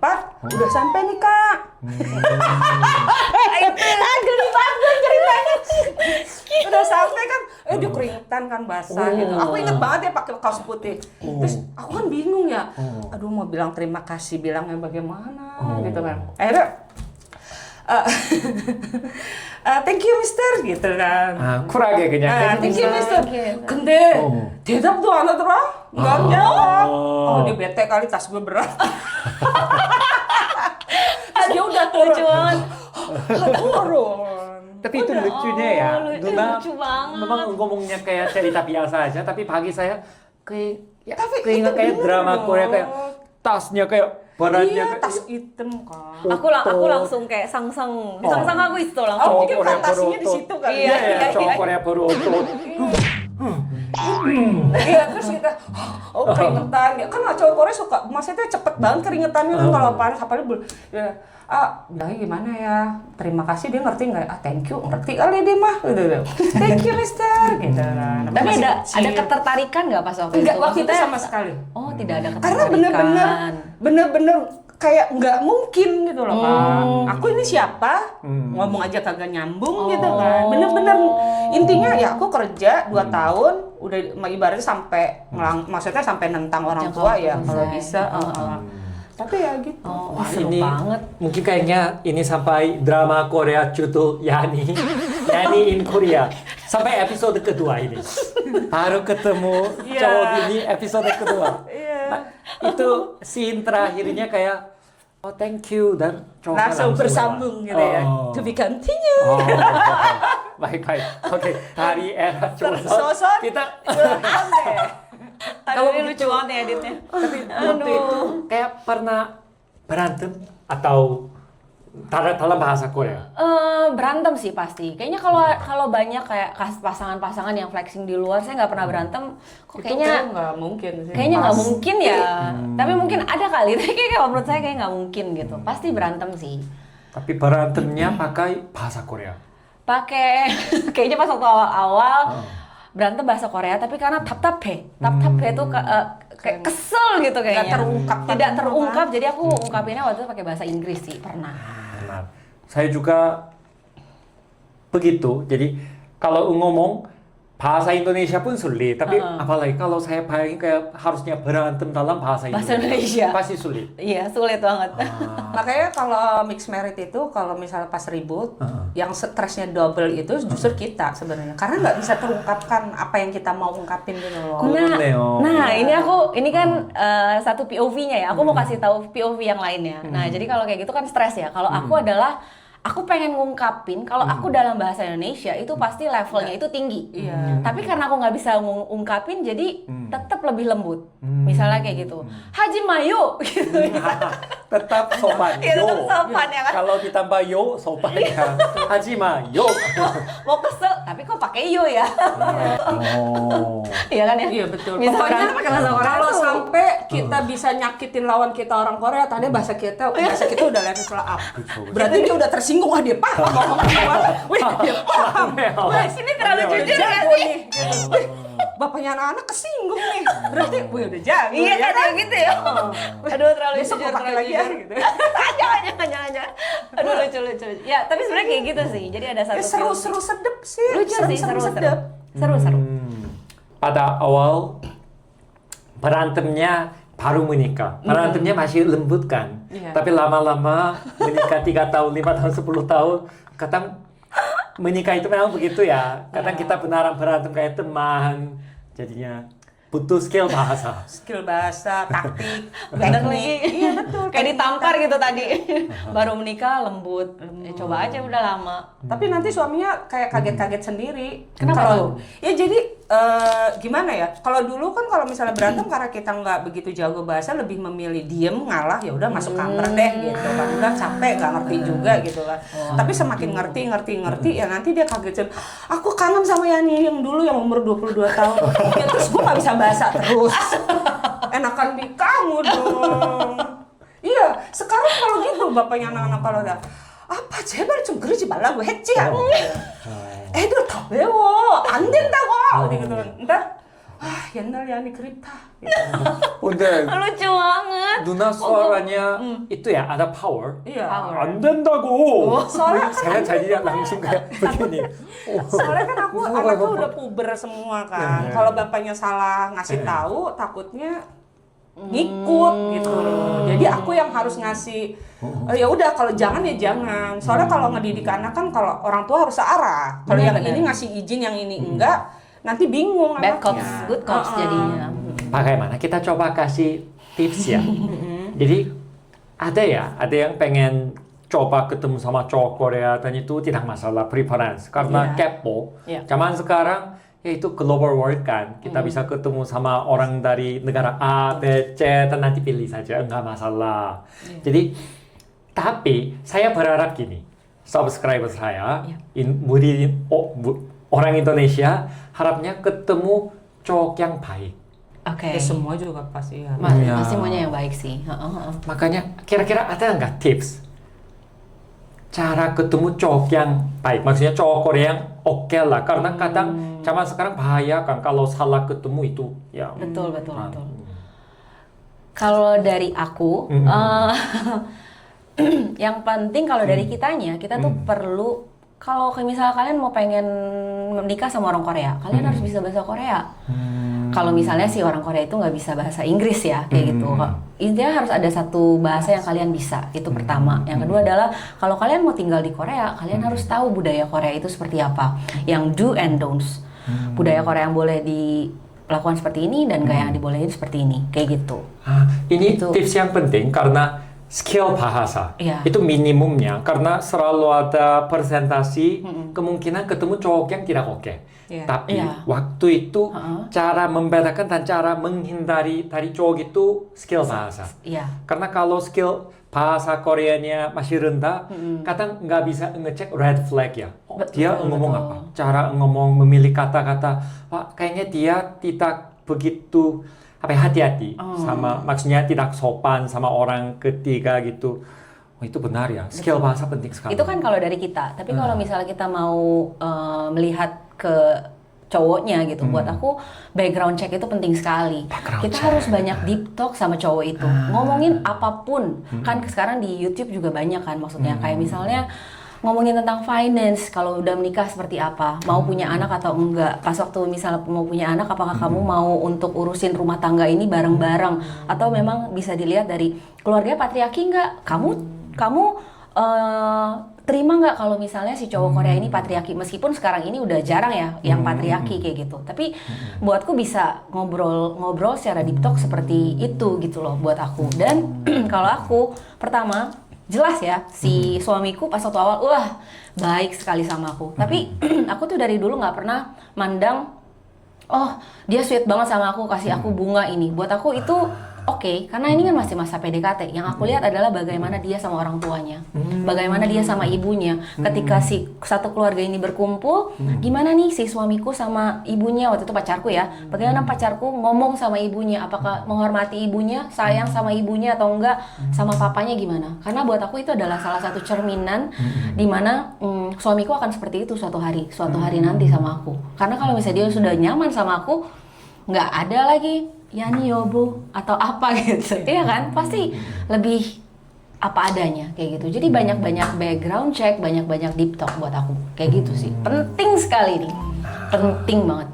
udah sampai nih Kak. Geli banget ceritanya. Udah sampai kan, dia keringetan kan basah gitu. Aku inget banget ya pakai kaos putih. Terus aku kan bingung ya. Aduh mau bilang terima kasih, bilangnya bagaimana gitu kan. Akhirnya thank you mister gitu kan. 쿨하게 그냥. thank you mister. 근데 대답도 안 하더라. nggak jawab. Oh dia bete kali, tas gue berat. Dia udah turun. Lucu banget. Turun. Tapi itu lucunya ya. Nuna lucu banget. memang ngomongnya kayak cerita biasa aja, tapi bagi saya kayak ya, Tapi kayak itu kayak bener drama loh. Korea, kayak tasnya kayak beratnya Iya, kayak tas hitam kan. Aku langsung kayak sang-sang aku itu langsung. Oh, mungkin fantasinya di situ kali. Iya, cowok Korea baru otot. Itu Iya, terus kita keringetan. Ya kan cowok Korea suka, maksudnya cepet banget keringetannya kan kalau panas apalagi ya, bilangnya gimana ya? Terima kasih, dia ngerti nggak? Thank you, ngerti kali dia mah. Gitu. Thank you, Mister. Gitu kan. Tapi ada ketertarikan nggak pas waktu itu? Enggak, waktu itu Maksudnya- sama sekali. Oh, tidak ada Karena ketertarikan. bener-bener kayak nggak mungkin gitu loh Kak. Aku ini siapa? Ngomong aja kagak nyambung gitu kan. Bener-bener intinya ya aku kerja 2 tahun udah ibaratnya sampai maksudnya sampai nentang orang Jangka tua waktu ya kalau bisa. bisa. Tapi ya gitu. Wah, seru ini banget. mungkin kayaknya ini sampai drama Korea judul Yani in Korea sampai episode kedua ini baru ketemu cowok ini episode kedua. Itu scene terakhirnya kayak thank you dan cowok Langsung bersambung gitu ya. To be continue. Baik. Oke, dari era Tersosot. Joseon kita Aduh, ini lucu banget ya editnya. tapi waktu itu kayak pernah berantem atau dalam bahasa Korea. Berantem sih pasti. Kayaknya kalau banyak kayak pasangan-pasangan yang flexing di luar, saya nggak pernah berantem. Kok Itu kayaknya nggak mungkin sih. kayaknya nggak Pas. mungkin ya. Tapi mungkin ada kali. Tapi kayak kalau menurut saya kayak nggak mungkin gitu. Pasti berantem sih. Tapi berantemnya pakai bahasa Korea. Pakai kayaknya pas waktu awal-awal berantem bahasa Korea, tapi karena tap-tape itu kayak kesel gitu kayaknya. Tidak terungkap. Jadi aku ungkapinnya waktu itu pakai bahasa Inggris sih pernah. Benar. Saya juga begitu. Jadi kalau ngomong bahasa Indonesia pun sulit, tapi apalagi kalau saya bayangin kayak harusnya berantem dalam bahasa Indonesia. pasti sulit. Iya, sulit banget. Makanya kalau mixed married itu kalau misalnya pas ribut, yang stresnya double itu justru kita sebenarnya, karena nggak bisa terungkapkan apa yang kita mau ungkapin gitu loh. Nah, ini kan satu POV-nya ya. Aku mau kasih tahu POV yang lainnya. Nah, jadi kalau kayak gitu kan stres ya. Kalau aku adalah aku pengen ngungkapin kalau aku dalam bahasa Indonesia itu pasti levelnya itu tinggi. Iya. Tapi karena aku nggak bisa ngungkapin jadi tetap lebih lembut. Misalnya kayak gitu. Haji Mayo gitu. Tetap sopan. Iya, tetap Yo. sopan ya kan. Kalau ditambah yo sopan ya. Hajima yo. Mau kesel tapi kok pakai yo ya. Iya kan ya? Iya betul. Misalnya Pokoknya pakai bahasa Korea kalau tuh. sampai kita bisa nyakitin lawan kita orang Korea, tadi bahasa kita udah level up. Berarti dia udah tersinggung, dia paham ngomong apa. Wih, dia paham. Wah, sini terlalu jujur Jago nggak sih? nih. Wih, bapaknya anak-anak kesinggung nih. Berarti wih udah jago. Iya kan kayak gitu ya. Aduh, terlalu Besok jujur, mau pakai terlalu lagi ya jujur. gitu. Jangan. Aduh, lucu. Ya, tapi sebenarnya kayak gitu sih. Jadi ada satu Seru sedep sih. lucu sih, seru. sedep. Seru. Pada awal berantemnya baru menikah. Berantemnya masih lembut kan. Iya. Tapi lama-lama menikah 3 tahun, 5 tahun, 10 tahun, kadang menikah itu memang begitu ya. Kadang kita beneran berantem kayak teman. Jadinya butuh skill bahasa. Skill bahasa, taktik, Bener teknik. lagi. Iya betul. Kayak ditampar gitu tadi. Baru menikah lembut. Coba aja udah lama. Tapi nanti suaminya kayak kaget-kaget sendiri. Kenapa Kalau- tuh? Ya jadi gimana ya? Kalau dulu kan kalau misalnya berantem karena kita nggak begitu jago bahasa, lebih memilih diem ngalah, ya udah masuk counter deh gitu kan. Udah capek nggak ngerti juga gitu kan. Tapi semakin ngerti ya nanti dia kaget. Aku kangen sama Yani yang dulu yang umur 22 tahun. Ya terus gue nggak bisa bahasa terus. Enakan di kamu dong. Iya, sekarang kalau gitu bapaknya anak-anak kalau udah apa 제발 좀 그러지 말라고 했지 아니 애들 다 배워 안 된다고 gitu ntar 옛날 야니 그립다 gitu. 근데 Lucu banget. 누나 suaranya itu ya ada power. Iya. 안 된다고. soalnya saya jadi langsung kayak begini. soalnya kan aku anaknya udah puber semua kan. Kalau bapaknya salah ngasih tahu takutnya ngikut gitu. Jadi aku yang harus ngasih ya udah kalau jangan ya jangan. Soalnya kalau ngedidik anak kan kalau orang tua harus searah. Kalau yang ini ngasih izin yang ini enggak, nanti bingung Bad cops, anaknya. good cops jadinya. Bagaimana kita coba kasih tips ya. Jadi ada yang pengen coba ketemu sama cowok Korea dan itu tidak masalah preference karena kepo. Iya. Zaman sekarang yaitu global world kan. Kita bisa ketemu sama orang dari negara A, B, C dan nanti pilih saja enggak masalah. Jadi tapi saya berharap gini. Subscriber saya orang Indonesia harapnya ketemu cowok yang baik. Oke. Ya semua juga pasti ya. Iya. Pasti maunya yang baik sih. Heeh. Makanya kira-kira ada nggak tips cara ketemu cowok yang baik? Maksudnya cowok Korea yang oke lah. Karena kadang zaman sekarang bahaya kan kalau salah ketemu itu ya. Betul. Kalau dari aku, yang penting kalau dari kitanya, kita tuh perlu, kalau misalnya kalian mau pengen menikah sama orang Korea, kalian harus bisa bahasa Korea. Kalau misalnya si orang Korea itu nggak bisa bahasa Inggris ya, kayak gitu. Intinya harus ada satu bahasa yang kalian bisa, itu pertama. Yang kedua adalah, kalau kalian mau tinggal di Korea, kalian harus tahu budaya Korea itu seperti apa. Yang do and don'ts. Budaya Korea yang boleh dilakukan seperti ini, dan gak yang dibolehin seperti ini, kayak gitu. Ini Itu. tips yang penting karena skill bahasa Iya. itu minimumnya. Karena selalu ada presentasi kemungkinan ketemu cowok yang tidak oke. Iya. Tapi Iya. waktu itu cara membedakan dan cara menghindari dari cowok itu skill bahasa. Iya. Karena kalau skill bahasa Koreanya masih rendah, kadang nggak bisa ngecek red flag ya. Oh, dia ngomong apa? Cara ngomong, memilih kata-kata. Wah, kayaknya dia tidak begitu hati-hati sama, maksudnya tidak sopan sama orang ketiga gitu. Oh, itu benar ya. Skill bahasa penting sekali. Itu kan kalau dari kita. Tapi kalau misalnya kita mau melihat ke cowoknya gitu, buat aku background check itu penting sekali. Kita harus banyak deep talk sama cowok itu, ngomongin apapun. Kan sekarang di YouTube juga banyak kan, maksudnya kayak misalnya ngomongin tentang finance, kalau udah menikah seperti apa, mau punya anak atau enggak. Pas waktu misalnya mau punya anak, apakah kamu mau untuk urusin rumah tangga ini bareng-bareng, atau memang bisa dilihat dari keluarga patriarki enggak? Kamu terima nggak kalau misalnya si cowok Korea ini patriarki? Meskipun sekarang ini udah jarang ya yang patriarki kayak gitu. Tapi buatku bisa ngobrol secara deep talk seperti itu gitu loh buat aku. Dan kalau aku pertama jelas ya si suamiku pas waktu awal wah baik sekali sama aku. Tapi aku tuh dari dulu nggak pernah mandang oh dia sweet banget sama aku, kasih aku bunga ini. Buat aku itu oke, karena ini kan masih masa PDKT. Yang aku lihat adalah bagaimana dia sama orang tuanya, bagaimana dia sama ibunya. Ketika si satu keluarga ini berkumpul, gimana nih si suamiku sama ibunya, waktu itu pacarku ya, bagaimana pacarku ngomong sama ibunya, apakah menghormati ibunya, sayang sama ibunya atau enggak, sama papanya gimana. Karena buat aku itu adalah salah satu cerminan di mana suamiku akan seperti itu suatu hari nanti sama aku. Karena kalau misalnya dia sudah nyaman sama aku, nggak ada lagi Yani yobo atau apa gitu, iya kan? Pasti lebih apa adanya kayak gitu. Jadi banyak-banyak background check, banyak-banyak deep talk buat aku kayak gitu sih. Penting sekali nih, penting banget.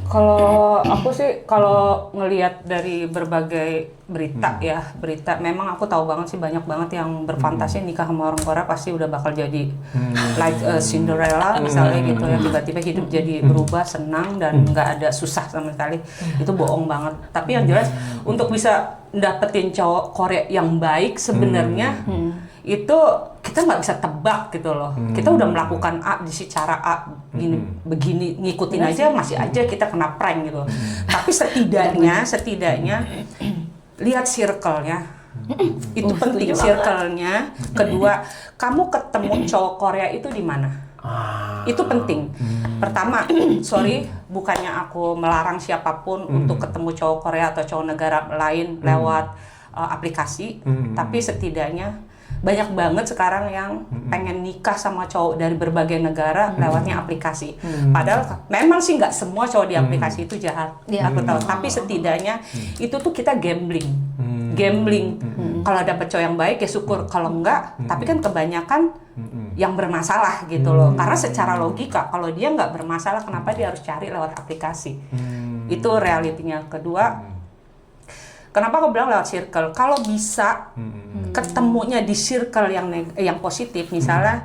Kalau aku sih kalau ngelihat dari berbagai berita berita memang aku tahu banget sih banyak banget yang berfantasi nikah sama orang Korea pasti udah bakal jadi like Cinderella misalnya gitu ya, tiba-tiba hidup jadi berubah senang dan nggak ada susah sama sekali. Itu bohong banget. Tapi yang jelas untuk bisa dapetin cowok Korea yang baik sebenarnya itu kita nggak bisa tebak gitu loh. Kita udah melakukan A di cara A begini ngikutin aja masih aja kita kena prank gitu. Tapi setidaknya lihat circle-nya. Itu penting circle-nya. Kedua, kamu ketemu cowok Korea itu di mana? Itu penting. Pertama, sorry, bukannya aku melarang siapapun untuk ketemu cowok Korea atau cowok negara lain lewat aplikasi, tapi setidaknya banyak banget sekarang yang pengen nikah sama cowok dari berbagai negara lewatnya aplikasi. Padahal memang sih nggak semua cowok di aplikasi itu jahat, aku tahu. Tapi setidaknya itu tuh kita gambling. Kalau dapet cowok yang baik ya syukur, kalau enggak, tapi kan kebanyakan yang bermasalah gitu loh. Karena secara logika kalau dia nggak bermasalah, kenapa dia harus cari lewat aplikasi? Itu realitinya. Kedua, kenapa aku bilang lewat circle? Kalau bisa ketemunya di circle yang positif, misalnya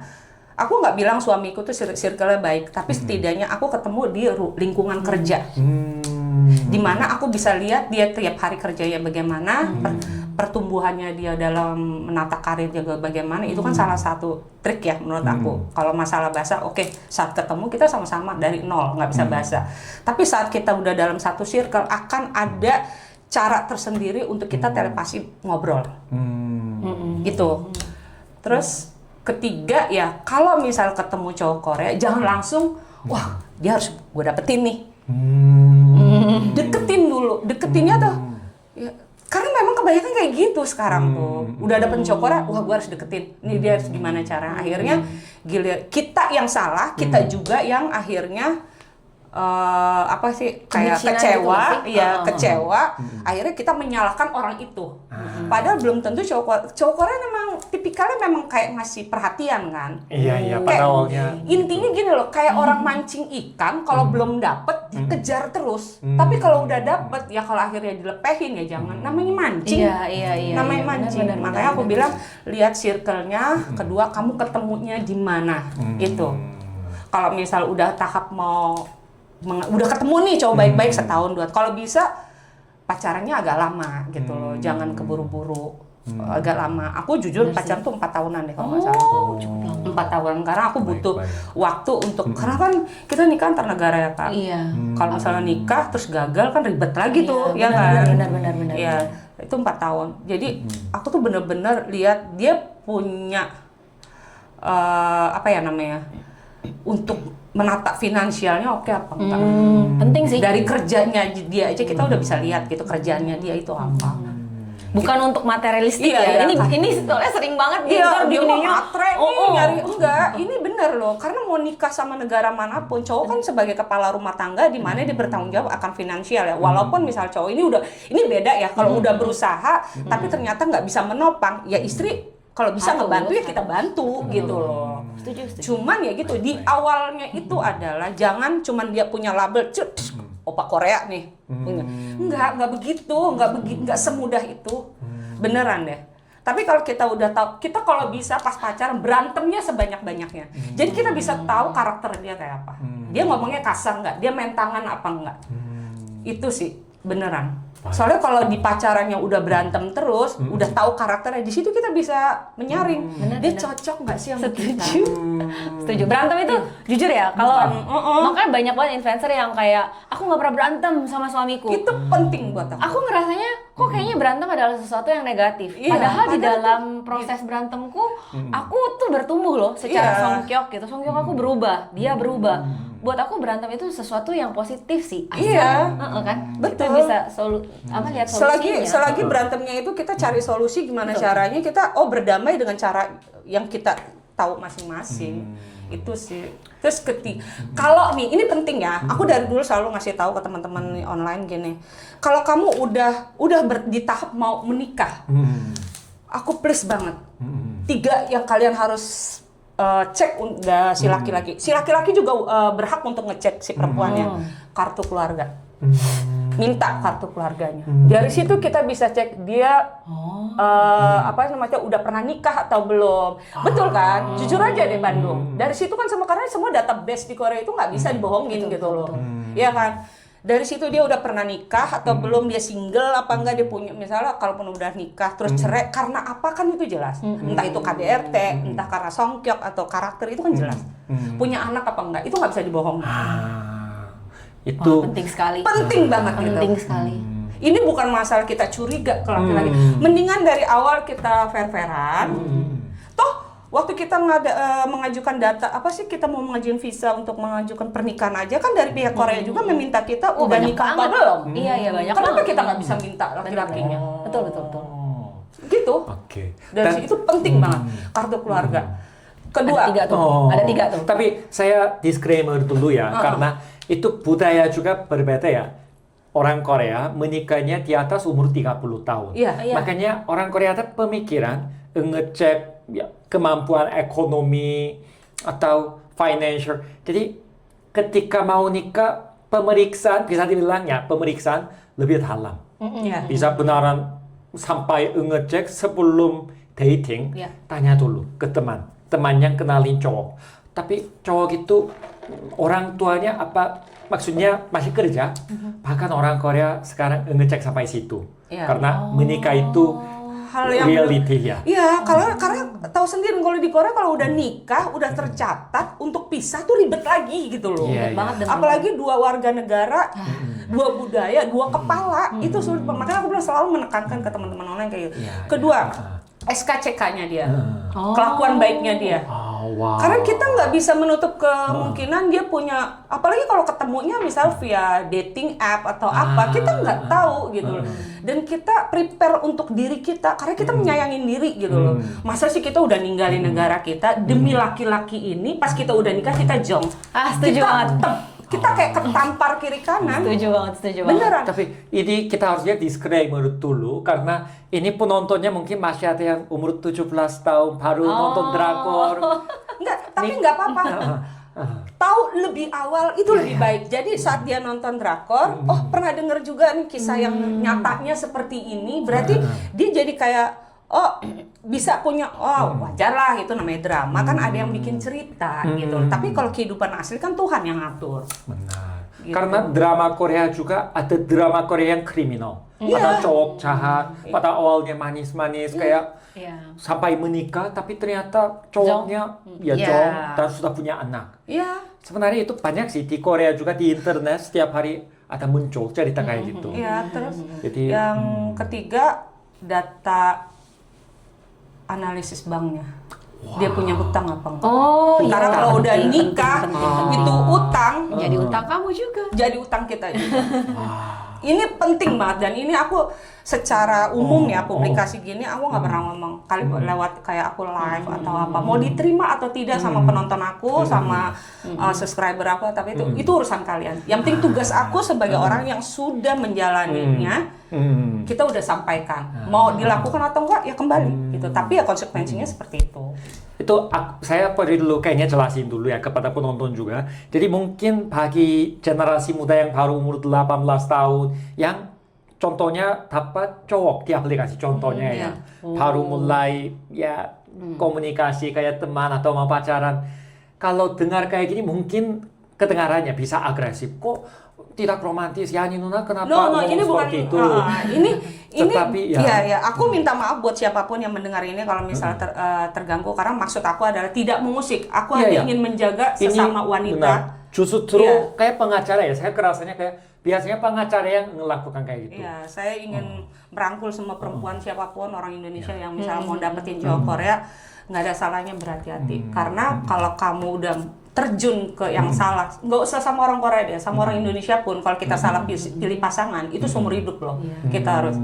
aku nggak bilang suamiku tuh circle-nya baik, tapi setidaknya aku ketemu di lingkungan kerja, di mana aku bisa lihat dia tiap hari kerjanya bagaimana, pertumbuhannya dia dalam menata karir juga bagaimana. Itu kan salah satu trik ya menurut aku. Kalau masalah bahasa, oke, saat ketemu kita sama-sama dari nol nggak bisa bahasa, tapi saat kita udah dalam satu circle akan ada cara tersendiri untuk kita telepasi ngobrol, gitu. Terus ketiga ya, kalau misal ketemu cowok Korea, jangan langsung, wah dia harus gue dapetin nih. Deketin dulu, deketinnya tuh. Ya, karena memang kebanyakan kayak gitu sekarang tuh. Udah ada pencokoran, wah gue harus deketin. Ini dia harus gimana cara. Akhirnya gila, kita yang salah, kita juga yang akhirnya apa sih kayak Kemicinan kecewa, gitu nggak sih? ya kecewa. Akhirnya kita menyalahkan orang itu. Padahal belum tentu cowok Korea memang tipikalnya memang kayak ngasih perhatian kan. Iya, pada Kayak awalnya. intinya gini loh, kayak orang mancing ikan kalau belum dapet dikejar terus. Tapi kalau udah dapet ya kalau akhirnya dilepehin ya jangan. Namanya mancing. Iya. Namanya Benar, mancing. benar, Makanya aku benar. bilang lihat circle-nya, kedua kamu ketemunya di mana. Itu. Kalau misal udah tahap udah ketemu nih cowok baik-baik setahun 2. Kalau bisa pacarannya agak lama gitu loh. Jangan keburu-buru. Agak lama. Aku jujur pacaran tuh 4 tahunan deh kalau nggak salah. 4 tahun karena aku butuh waktu untuk karena kan kita nikah antar negara ya Kak. Iya. Kalau misalnya nikah terus gagal kan ribet lagi tuh, ya kan? Benar. Iya, itu 4 tahun. Jadi aku tuh bener-bener lihat dia punya apa ya namanya untuk menata finansialnya oke apa enggak. Penting sih. Dari kerjanya dia aja kita udah bisa lihat gitu kerjaannya dia itu apa. Bukan untuk materialistik Iya, ya. iya. Ini soalnya sering banget Iya, dia mau begininya. matre nih, nyari enggak. Ini bener loh, karena mau nikah sama negara manapun, cowok kan sebagai kepala rumah tangga di mana dia bertanggung jawab akan finansial ya. Walaupun misal cowok ini beda ya, kalau udah berusaha tapi ternyata nggak bisa menopang, ya istri kalau bisa ngebantu ya kita bantu gitu loh. Setuju. Cuman ya gitu, di awalnya itu adalah jangan cuman dia punya label opa Korea nih. Enggak begitu, enggak semudah itu. Beneran deh. Tapi kalau kita udah tahu, kita kalau bisa pas pacaran berantemnya sebanyak-banyaknya. Jadi kita bisa tahu karakter dia kayak apa. Dia ngomongnya kasar enggak? Dia main tangan apa enggak? Itu sih beneran. Soalnya kalau di pacarannya udah berantem terus, udah tahu karakternya, di situ kita bisa menyaring. Dia cocok nggak sih sama kita? Setuju. Berantem itu jujur ya, kalau makanya banyak banget influencer yang kayak aku nggak pernah berantem sama suamiku. Itu penting buat aku. Aku ngerasanya kok kayaknya berantem adalah sesuatu yang negatif. Iya, Padahal di padahal dalam proses berantemku, aku tuh bertumbuh loh secara Iya. songkyok gitu. Songkyok aku berubah, dia berubah. Buat aku berantem itu sesuatu yang positif sih. Asal, Iya. Kan? Betul. Kita bisa lihat solusinya. Selagi berantemnya itu kita cari solusi gimana caranya kita berdamai dengan cara yang kita tahu masing-masing. Itu sih. Terus kalau nih ini penting ya. Aku dari dulu selalu ngasih tahu ke teman-teman online gini. Kalau kamu udah di tahap mau menikah. Aku please banget. 3 yang kalian harus cek si laki-laki. Si laki-laki juga berhak untuk ngecek si perempuannya. Kartu keluarga. Minta kartu keluarganya. Dari situ kita bisa cek dia udah pernah nikah atau belum. Betul kan? Jujur aja deh Bandung. Dari situ kan karena semua database di Korea itu nggak bisa dibohongin gitu loh. Iya kan? Dari situ dia udah pernah nikah atau belum, dia single apa enggak, dia punya misalnya kalaupun udah nikah terus cerai karena apa kan itu jelas. Entah itu KDRT, entah karena songkyok atau karakter itu kan jelas. Punya anak apa enggak itu nggak bisa dibohongin. Itu penting sekali. Penting banget gitu. Penting sekali. Ini bukan masalah kita curiga ke laki-laki. Mendingan dari awal kita fair-fairan. Toh waktu kita mengajukan data, kita mau mengajukan visa untuk mengajukan pernikahan aja kan dari pihak Korea juga meminta kita udah banyak nikah apa banget. belum? Iya banyak. Kenapa banget. kita nggak bisa minta laki-lakinya? Betul. Gitu. Oke. Dari situ penting banget kartu keluarga. Kedua, Ada tiga tuh. Tapi saya disclaimer dulu ya, karena itu budaya juga berbeda ya. Orang Korea menikahnya di atas umur 30 tahun. Iya. Makanya orang Korea ada pemikiran ngecek kemampuan ekonomi atau financial. Jadi ketika mau nikah, pemeriksaan bisa dibilang pemeriksaan lebih dalam. Iya. Bisa benaran sampai ngecek sebelum dating, tanya dulu ke teman yang kenalin cowok. Tapi cowok itu orang tuanya maksudnya masih kerja. Bahkan orang Korea sekarang ngecek sampai situ. Karena menikah itu hal yang reality ya. Iya, karena tahu sendiri kalau di Korea kalau udah nikah, udah tercatat untuk pisah tuh ribet lagi gitu loh. Iya, banget. Apalagi 2 warga negara, 2 budaya, 2 kepala, itu sulit. Makanya aku bilang selalu menekankan ke teman-teman online kayak gitu. Kedua, SKCK-nya dia, kelakuan baiknya dia. Oh, wow. Karena kita nggak bisa menutup kemungkinan dia punya, apalagi kalau ketemunya misal via dating app atau apa, kita nggak tahu gitu loh. Dan kita prepare untuk diri kita, karena kita menyayangin diri gitu loh. Masa sih kita udah ninggalin negara kita demi laki-laki ini, pas kita udah nikah kita jong. Setuju banget. Kita kayak ketampar kiri kanan. Setuju banget. Beneran. Tapi ini kita harus lihat disclaimer dulu karena ini penontonnya mungkin masih ada yang umur 17 tahun baru nonton drakor. Enggak, tapi nggak apa-apa. Tahu lebih awal itu lebih baik. Jadi saat dia nonton drakor, oh pernah denger juga nih kisah yang nyatanya seperti ini, berarti dia jadi kayak oh bisa punya, oh wajar lah itu namanya drama, kan ada yang bikin cerita gitu. Tapi kalau kehidupan asli kan Tuhan yang ngatur. Benar. Gitu. Karena drama Korea juga ada drama Korea yang kriminal. Ada cowok jahat, pada awalnya manis-manis kayak sampai menikah, tapi ternyata cowoknya jong dan sudah punya anak. Iya. Sebenarnya itu banyak sih di Korea juga, di internet setiap hari ada muncul cerita kayak gitu. Iya, terus Jadi yang ketiga data analisis banknya. Dia punya hutang apa enggak? Oh, Karena kalau udah nikah, itu utang jadi utang kamu juga. jadi utang kita juga. Ini penting banget, dan ini aku secara umum ya publikasi gini aku nggak pernah ngomong kali lewat kayak aku live atau apa, mau diterima atau tidak sama penonton aku sama subscriber aku, tapi itu urusan kalian. Yang penting tugas aku sebagai orang yang sudah menjalaninya, kita udah sampaikan, mau dilakukan atau enggak ya kembali gitu, tapi ya konsekuensinya seperti itu. Itu saya perlu kayaknya jelasin dulu ya kepada penonton juga. Jadi mungkin bagi generasi muda yang baru umur 18 tahun yang contohnya dapat cowok di aplikasi contohnya ya. Baru mulai ya komunikasi kayak teman atau mau pacaran. Kalau dengar kayak gini mungkin kedengarannya bisa agresif. Kok tidak romantis ya Nina, kenapa ngomong ini bukan seperti itu? Ini Tetapi ya aku minta maaf buat siapapun yang mendengar ini kalau misalnya terganggu, karena maksud aku adalah tidak mengusik. Aku hanya ingin menjaga sesama wanita. Benar. Justru kayak pengacara ya, saya kerasanya kayak biasanya pengacara yang melakukan kayak gitu. Iya, saya ingin merangkul semua perempuan siapapun orang Indonesia yang misalnya mau dapetin cowok Korea, nggak ada salahnya berhati-hati. Karena kalau kamu udah terjun ke yang salah, nggak usah sama orang Korea deh, sama orang Indonesia pun kalau kita salah pilih pasangan itu seumur hidup loh. Kita harus,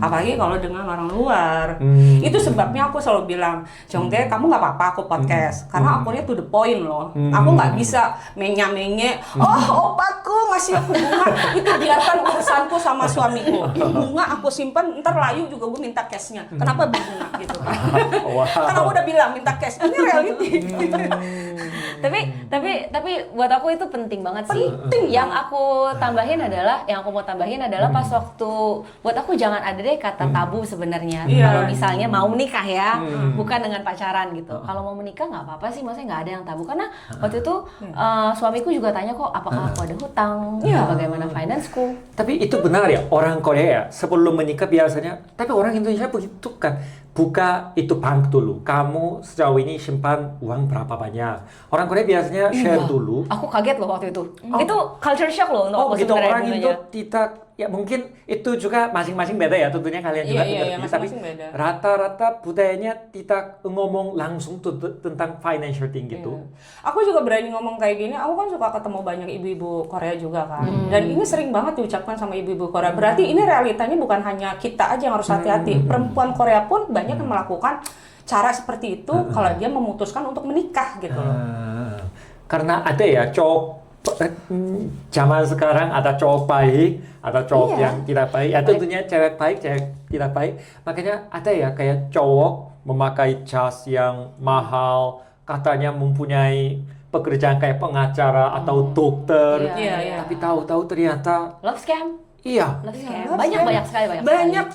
apalagi kalau dengan orang luar. Itu sebabnya aku selalu bilang, Jongtae kamu nggak apa-apa aku podcast, karena akunnya to the point loh. Aku nggak bisa menye, oh opaku ngasih aku bunga, itu biarkan urusanku sama suamiku. Bunga aku simpan, ntar layu juga gue minta cashnya. Kenapa bunga gitu? Karena aku udah bilang minta cash, ini reality. Tapi buat aku itu penting banget sih. Yang aku mau tambahin adalah pas waktu, buat aku jangan ada deh kata tabu sebenarnya. Kalau misalnya mau menikah ya, bukan dengan pacaran gitu. Kalau mau menikah nggak apa-apa sih, maksudnya nggak ada yang tabu. Karena waktu itu suamiku juga tanya kok, apakah aku ada hutang, bagaimana finance-ku. Tapi itu benar ya, orang Korea sebelum menikah biasanya, tapi orang Indonesia begitu kan, buka itu bank dulu. Kamu sejauh ini simpan uang berapa banyak? Orang Korea biasanya share dulu. Aku kaget loh waktu itu. Itu culture shock loh untuk aku gitu. sebenarnya. Orang Indo tidak, ya mungkin itu juga masing-masing beda ya, tentunya kalian juga mengerti. Tapi rata-rata budayanya tidak ngomong langsung tentang financial thing gitu. Aku juga berani ngomong kayak gini, aku kan suka ketemu banyak ibu-ibu Korea juga kan. Dan ini sering banget diucapkan sama ibu-ibu Korea. Berarti ini realitanya bukan hanya kita aja yang harus hati-hati. Perempuan Korea pun banyak yang melakukan cara seperti itu kalau dia memutuskan untuk menikah gitu loh. Karena ada ya cowok zaman sekarang, ada cowok baik, ada cowok yang tidak baik. Ya tentunya cewek baik, cewek tidak baik. Makanya ada ya kayak cowok memakai jas yang mahal, katanya mempunyai pekerjaan kayak pengacara atau dokter. Tapi tahu-tahu ternyata love scam. Iya. Banyak sekali.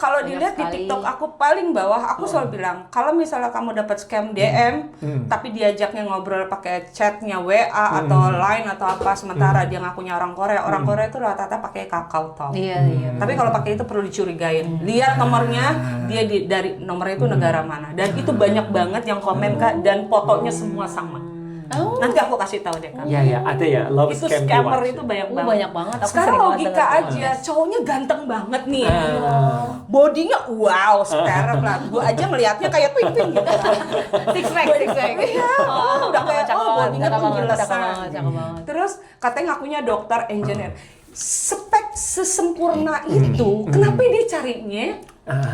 Kalau dilihat di TikTok aku paling bawah, aku selalu bilang, kalau misalnya kamu dapat scam DM, tapi diajaknya ngobrol pakai chatnya WA atau Line atau apa, sementara dia ngakunya orang Korea. Orang Korea itu rata-rata pakai Kakao Talk. Tapi kalau pakai itu perlu dicurigain. Lihat nomornya, dia dari nomornya itu negara mana. Dan itu banyak banget yang komen Kak, dan fotonya semua sama. Nanti aku kasih tahu deh, Kak. Iya, ada ya. Love Itu scam scammer di itu WhatsApp. banyak banget. Banyak banget. Aku Sekarang sering banget logika denger. aja, cowoknya ganteng banget nih. Bodinya wow, sekarang lah. Gue aja ngelihatnya kayak twin gitu. Six pack. Iya, udah kayak bodinya cakep banget, penjelasan. cakep banget. Terus katanya ngakunya dokter engineer. Spek sesempurna itu, kenapa dia carinya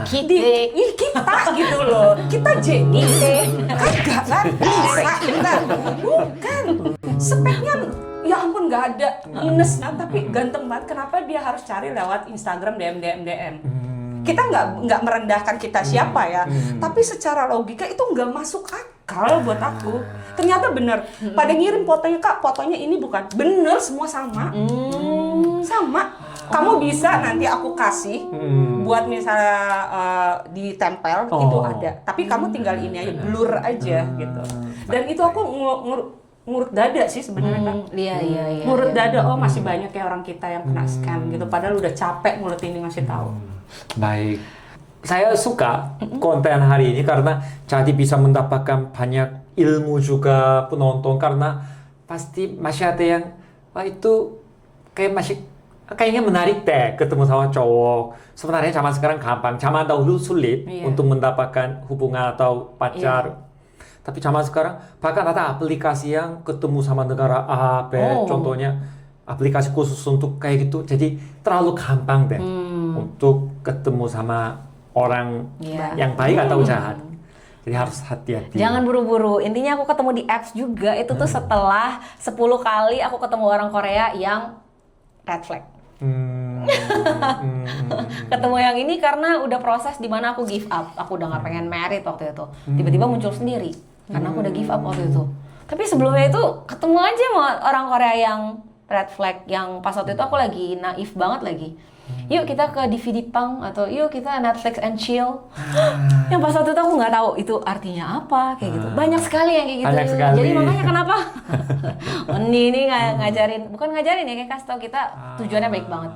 kita gitu loh, kita jadi kagak kan bisa enggak, bukan speknya ya ampun nggak ada minusnya tapi ganteng banget. Kenapa dia harus cari lewat Instagram DM. Kita nggak merendahkan kita siapa ya, tapi secara logika itu nggak masuk akal buat aku. Ternyata bener, pada ngirim fotonya, Kak, fotonya ini bukan bener, semua sama. Sama. Kamu bisa nanti aku kasih buat misalnya ditempel itu ada. Tapi kamu tinggal ini aja, blur aja gitu. Dan itu aku ngurut dada sih sebenarnya, Kak. Iya. Ngurut dada, oh masih banyak kayak orang kita yang kena scam gitu. Padahal udah capek mulut ini ngasih tahu. Baik. Saya suka konten hari ini karena jadi bisa mendapatkan banyak ilmu juga penonton, karena pasti masih ada yang itu kayaknya menarik deh ketemu sama cowok. Sebenarnya zaman sekarang gampang, zaman dahulu sulit untuk mendapatkan hubungan atau pacar. Tapi zaman sekarang bahkan ada aplikasi yang ketemu sama negara A, B, contohnya aplikasi khusus untuk kayak gitu. Jadi terlalu gampang deh untuk ketemu sama orang yang baik atau jahat. Jadi harus hati-hati. Jangan buru-buru. Intinya aku ketemu di apps juga itu tuh setelah 10 kali aku ketemu orang Korea yang red flag. Ketemu yang ini karena udah proses di mana aku give up. Aku udah gak pengen married waktu itu. Tiba-tiba muncul sendiri karena aku udah give up waktu itu. Tapi sebelumnya itu ketemu aja sama orang Korea yang red flag, yang pas waktu itu aku lagi naif banget lagi. Yuk kita ke DVD Pang atau yuk kita Netflix and chill. Yang pas waktu itu aku nggak tahu itu artinya apa kayak gitu. Banyak sekali yang kayak gitu. Banyak sekali. Jadi makanya kenapa ini ngajarin, bukan ngajarin ya, kayak kasih tau kita tujuannya baik banget.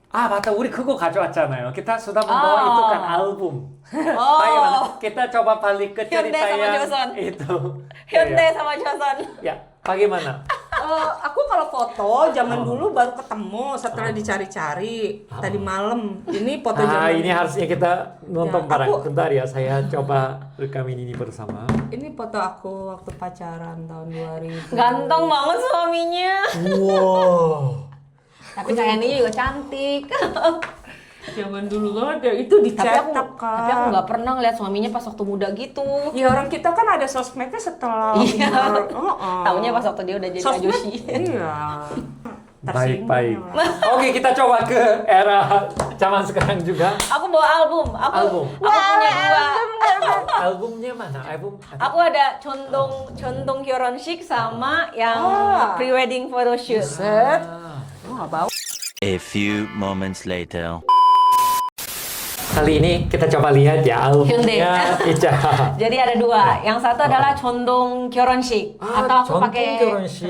맞다. 우리 그거 가져왔잖아요. kita sudah membawa itu kan album. Bagaimana? Kita coba balik ke cerita Hyundai sama yang Joseon. itu. Hyundai sama Joseon. Ya, bagaimana? Aku kalau foto zaman dulu baru ketemu setelah dicari-cari tadi malam. Ini foto zaman. Ini harusnya kita nonton Ya, bareng. aku- Bentar ya, saya coba rekamin ini bersama. Ini foto aku waktu pacaran tahun 2000. Ganteng banget suaminya. Wow. Tapi kayaknya juga cantik. Zaman dulu ada itu dicetak, Tapi aku nggak pernah ngeliat suaminya pas waktu muda gitu. Ya orang kita kan ada sosmednya setelah Iya. umur. Taunya pas waktu dia udah jadi Sosmed. ajushi. Iya. Baik. Oke, kita coba ke era zaman sekarang juga. Aku bawa album. Aku punya dua. Albumnya mana? Aku ada condong 결혼식 sama yang pre-wedding photoshoot. Set. Nggak bau. A few moments later. Kali ini kita coba lihat ya albumnya Ica. Jadi ada dua. Yang satu adalah condong 결혼식 atau aku condong pakai 결혼식.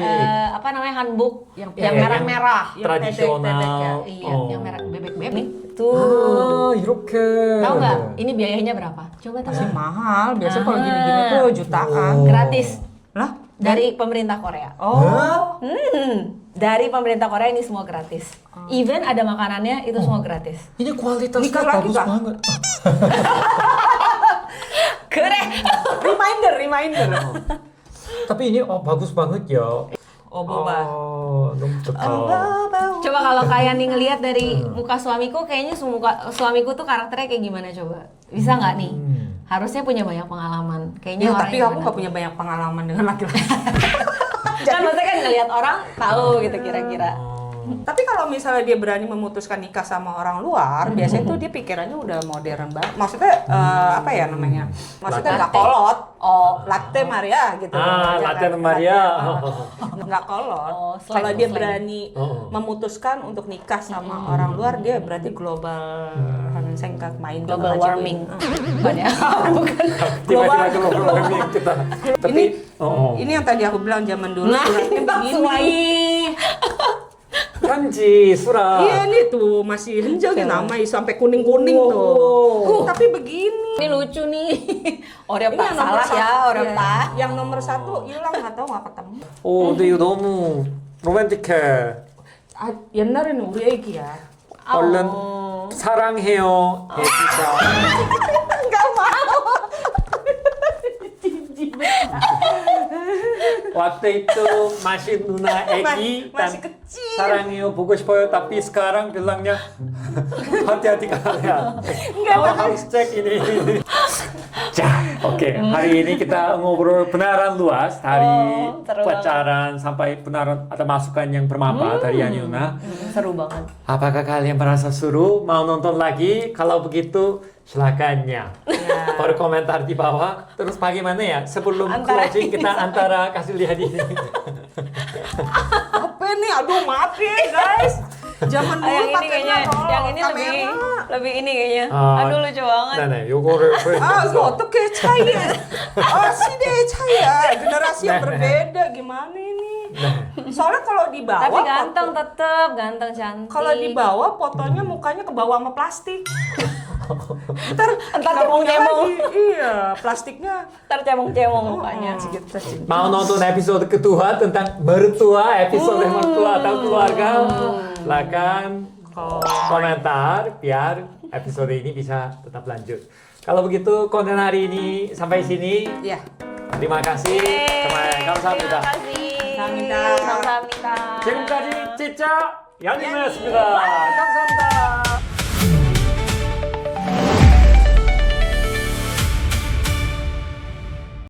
apa namanya handbook yang Yang merah-merah. tradisional. Iya, yang merah bebek-bebek. 아, Tuh. 이렇게. Tahu nggak? Ini biayanya berapa? Coba tahu. Masih mahal. Biasanya kalau gini-gini tuh jutaan. Gratis Lah? dari pemerintah Korea. Oh. Dari pemerintah Korea ini semua gratis. Even ada makanannya itu semua gratis. ini kualitasnya Nikah lagi, bagus Kak? banget. Keren. Reminder. Tapi ini bagus banget ya. Oh, boba. 너무 좋다. Coba kalau kalian nih ngelihat dari muka suamiku, kayaknya suamiku tuh karakternya kayak gimana coba? Bisa nggak nih? Harusnya punya banyak pengalaman. Kayaknya Ya, orang tapi yang aku gimana? nggak punya banyak pengalaman dengan laki-laki. Kan maksudnya kan ngelihat orang tahu gitu kira-kira. Tapi kalau misalnya dia berani memutuskan nikah sama orang luar, biasanya tuh dia pikirannya udah modern banget. Maksudnya apa ya namanya? Maksudnya nggak Latte. kolot. Oh, latte Maria gitu. Jangan Latte Maria. Nggak kolot. Oh, slang, Kalau dia slang. berani memutuskan untuk nikah sama orang luar, dia berarti global main Global warming. Bukan ya? Bukan. Tiba-tiba global warming kita. Tapi Ini yang tadi aku bilang zaman dulu Nah, suratnya Bang begini. Suwai. 편지 수락. Iya nih tuh masih henjaknya namanya sampai kuning-kuning Wow. tuh. Tapi begini. Ini lucu nih. Oreo Ini tak yang nomor salah ya, satu, Oreo iya. tak. Yang nomor 1 hilang nggak tahu nggak ketemu. 근데 이거 너무 로맨틱해. 아, 옛날에는 우리 애기야. 얼른 사랑해요, 애기가. Nggak mau. waktu itu masih Nuna Egi Masih dan kecil. 사랑해요 보고 싶어요 tapi sekarang bilangnya hati-hati kalian kamu harus cek ini. Oke, hari ini kita ngobrol benaran luas dari seru pacaran sampai benaran ada masukan yang bermanfaat dari Yani Nuna. Seru banget. Apakah kalian merasa seru? Mau nonton lagi? Kalau begitu silakannya. Berkomentar di bawah. Terus bagaimana ya? Sebelum closing kita antara kasih lihat ini. Apa nih? Aduh maaf ya guys. Zaman dulu yang ini pakai kayaknya, apa? yang ini lebih ini kayaknya. Aduh lucu banget. 네네, 요거를 Ah, itu 보여드려서 어떻게 차이야? sih deh 차이야. Generasi yang berbeda gimana ini? Soalnya kalau di bawah Tapi ganteng tetep, ganteng cantik. kalau di bawah fotonya mukanya ke bawah sama plastik. Ntar cemong-cemong. Iya, plastiknya tercemong-cemong mukanya. mau nonton episode kedua tentang mertua, episode mertua atau keluarga, silakan komentar biar episode ini bisa tetap lanjut. Kalau begitu konten hari ini sampai sini. Iya. Terima kasih. 감사합니다. Terima kasih. 감사합니다. 감사합니다. 지금까지 찌짜 양님이었습니다. 감사합니다.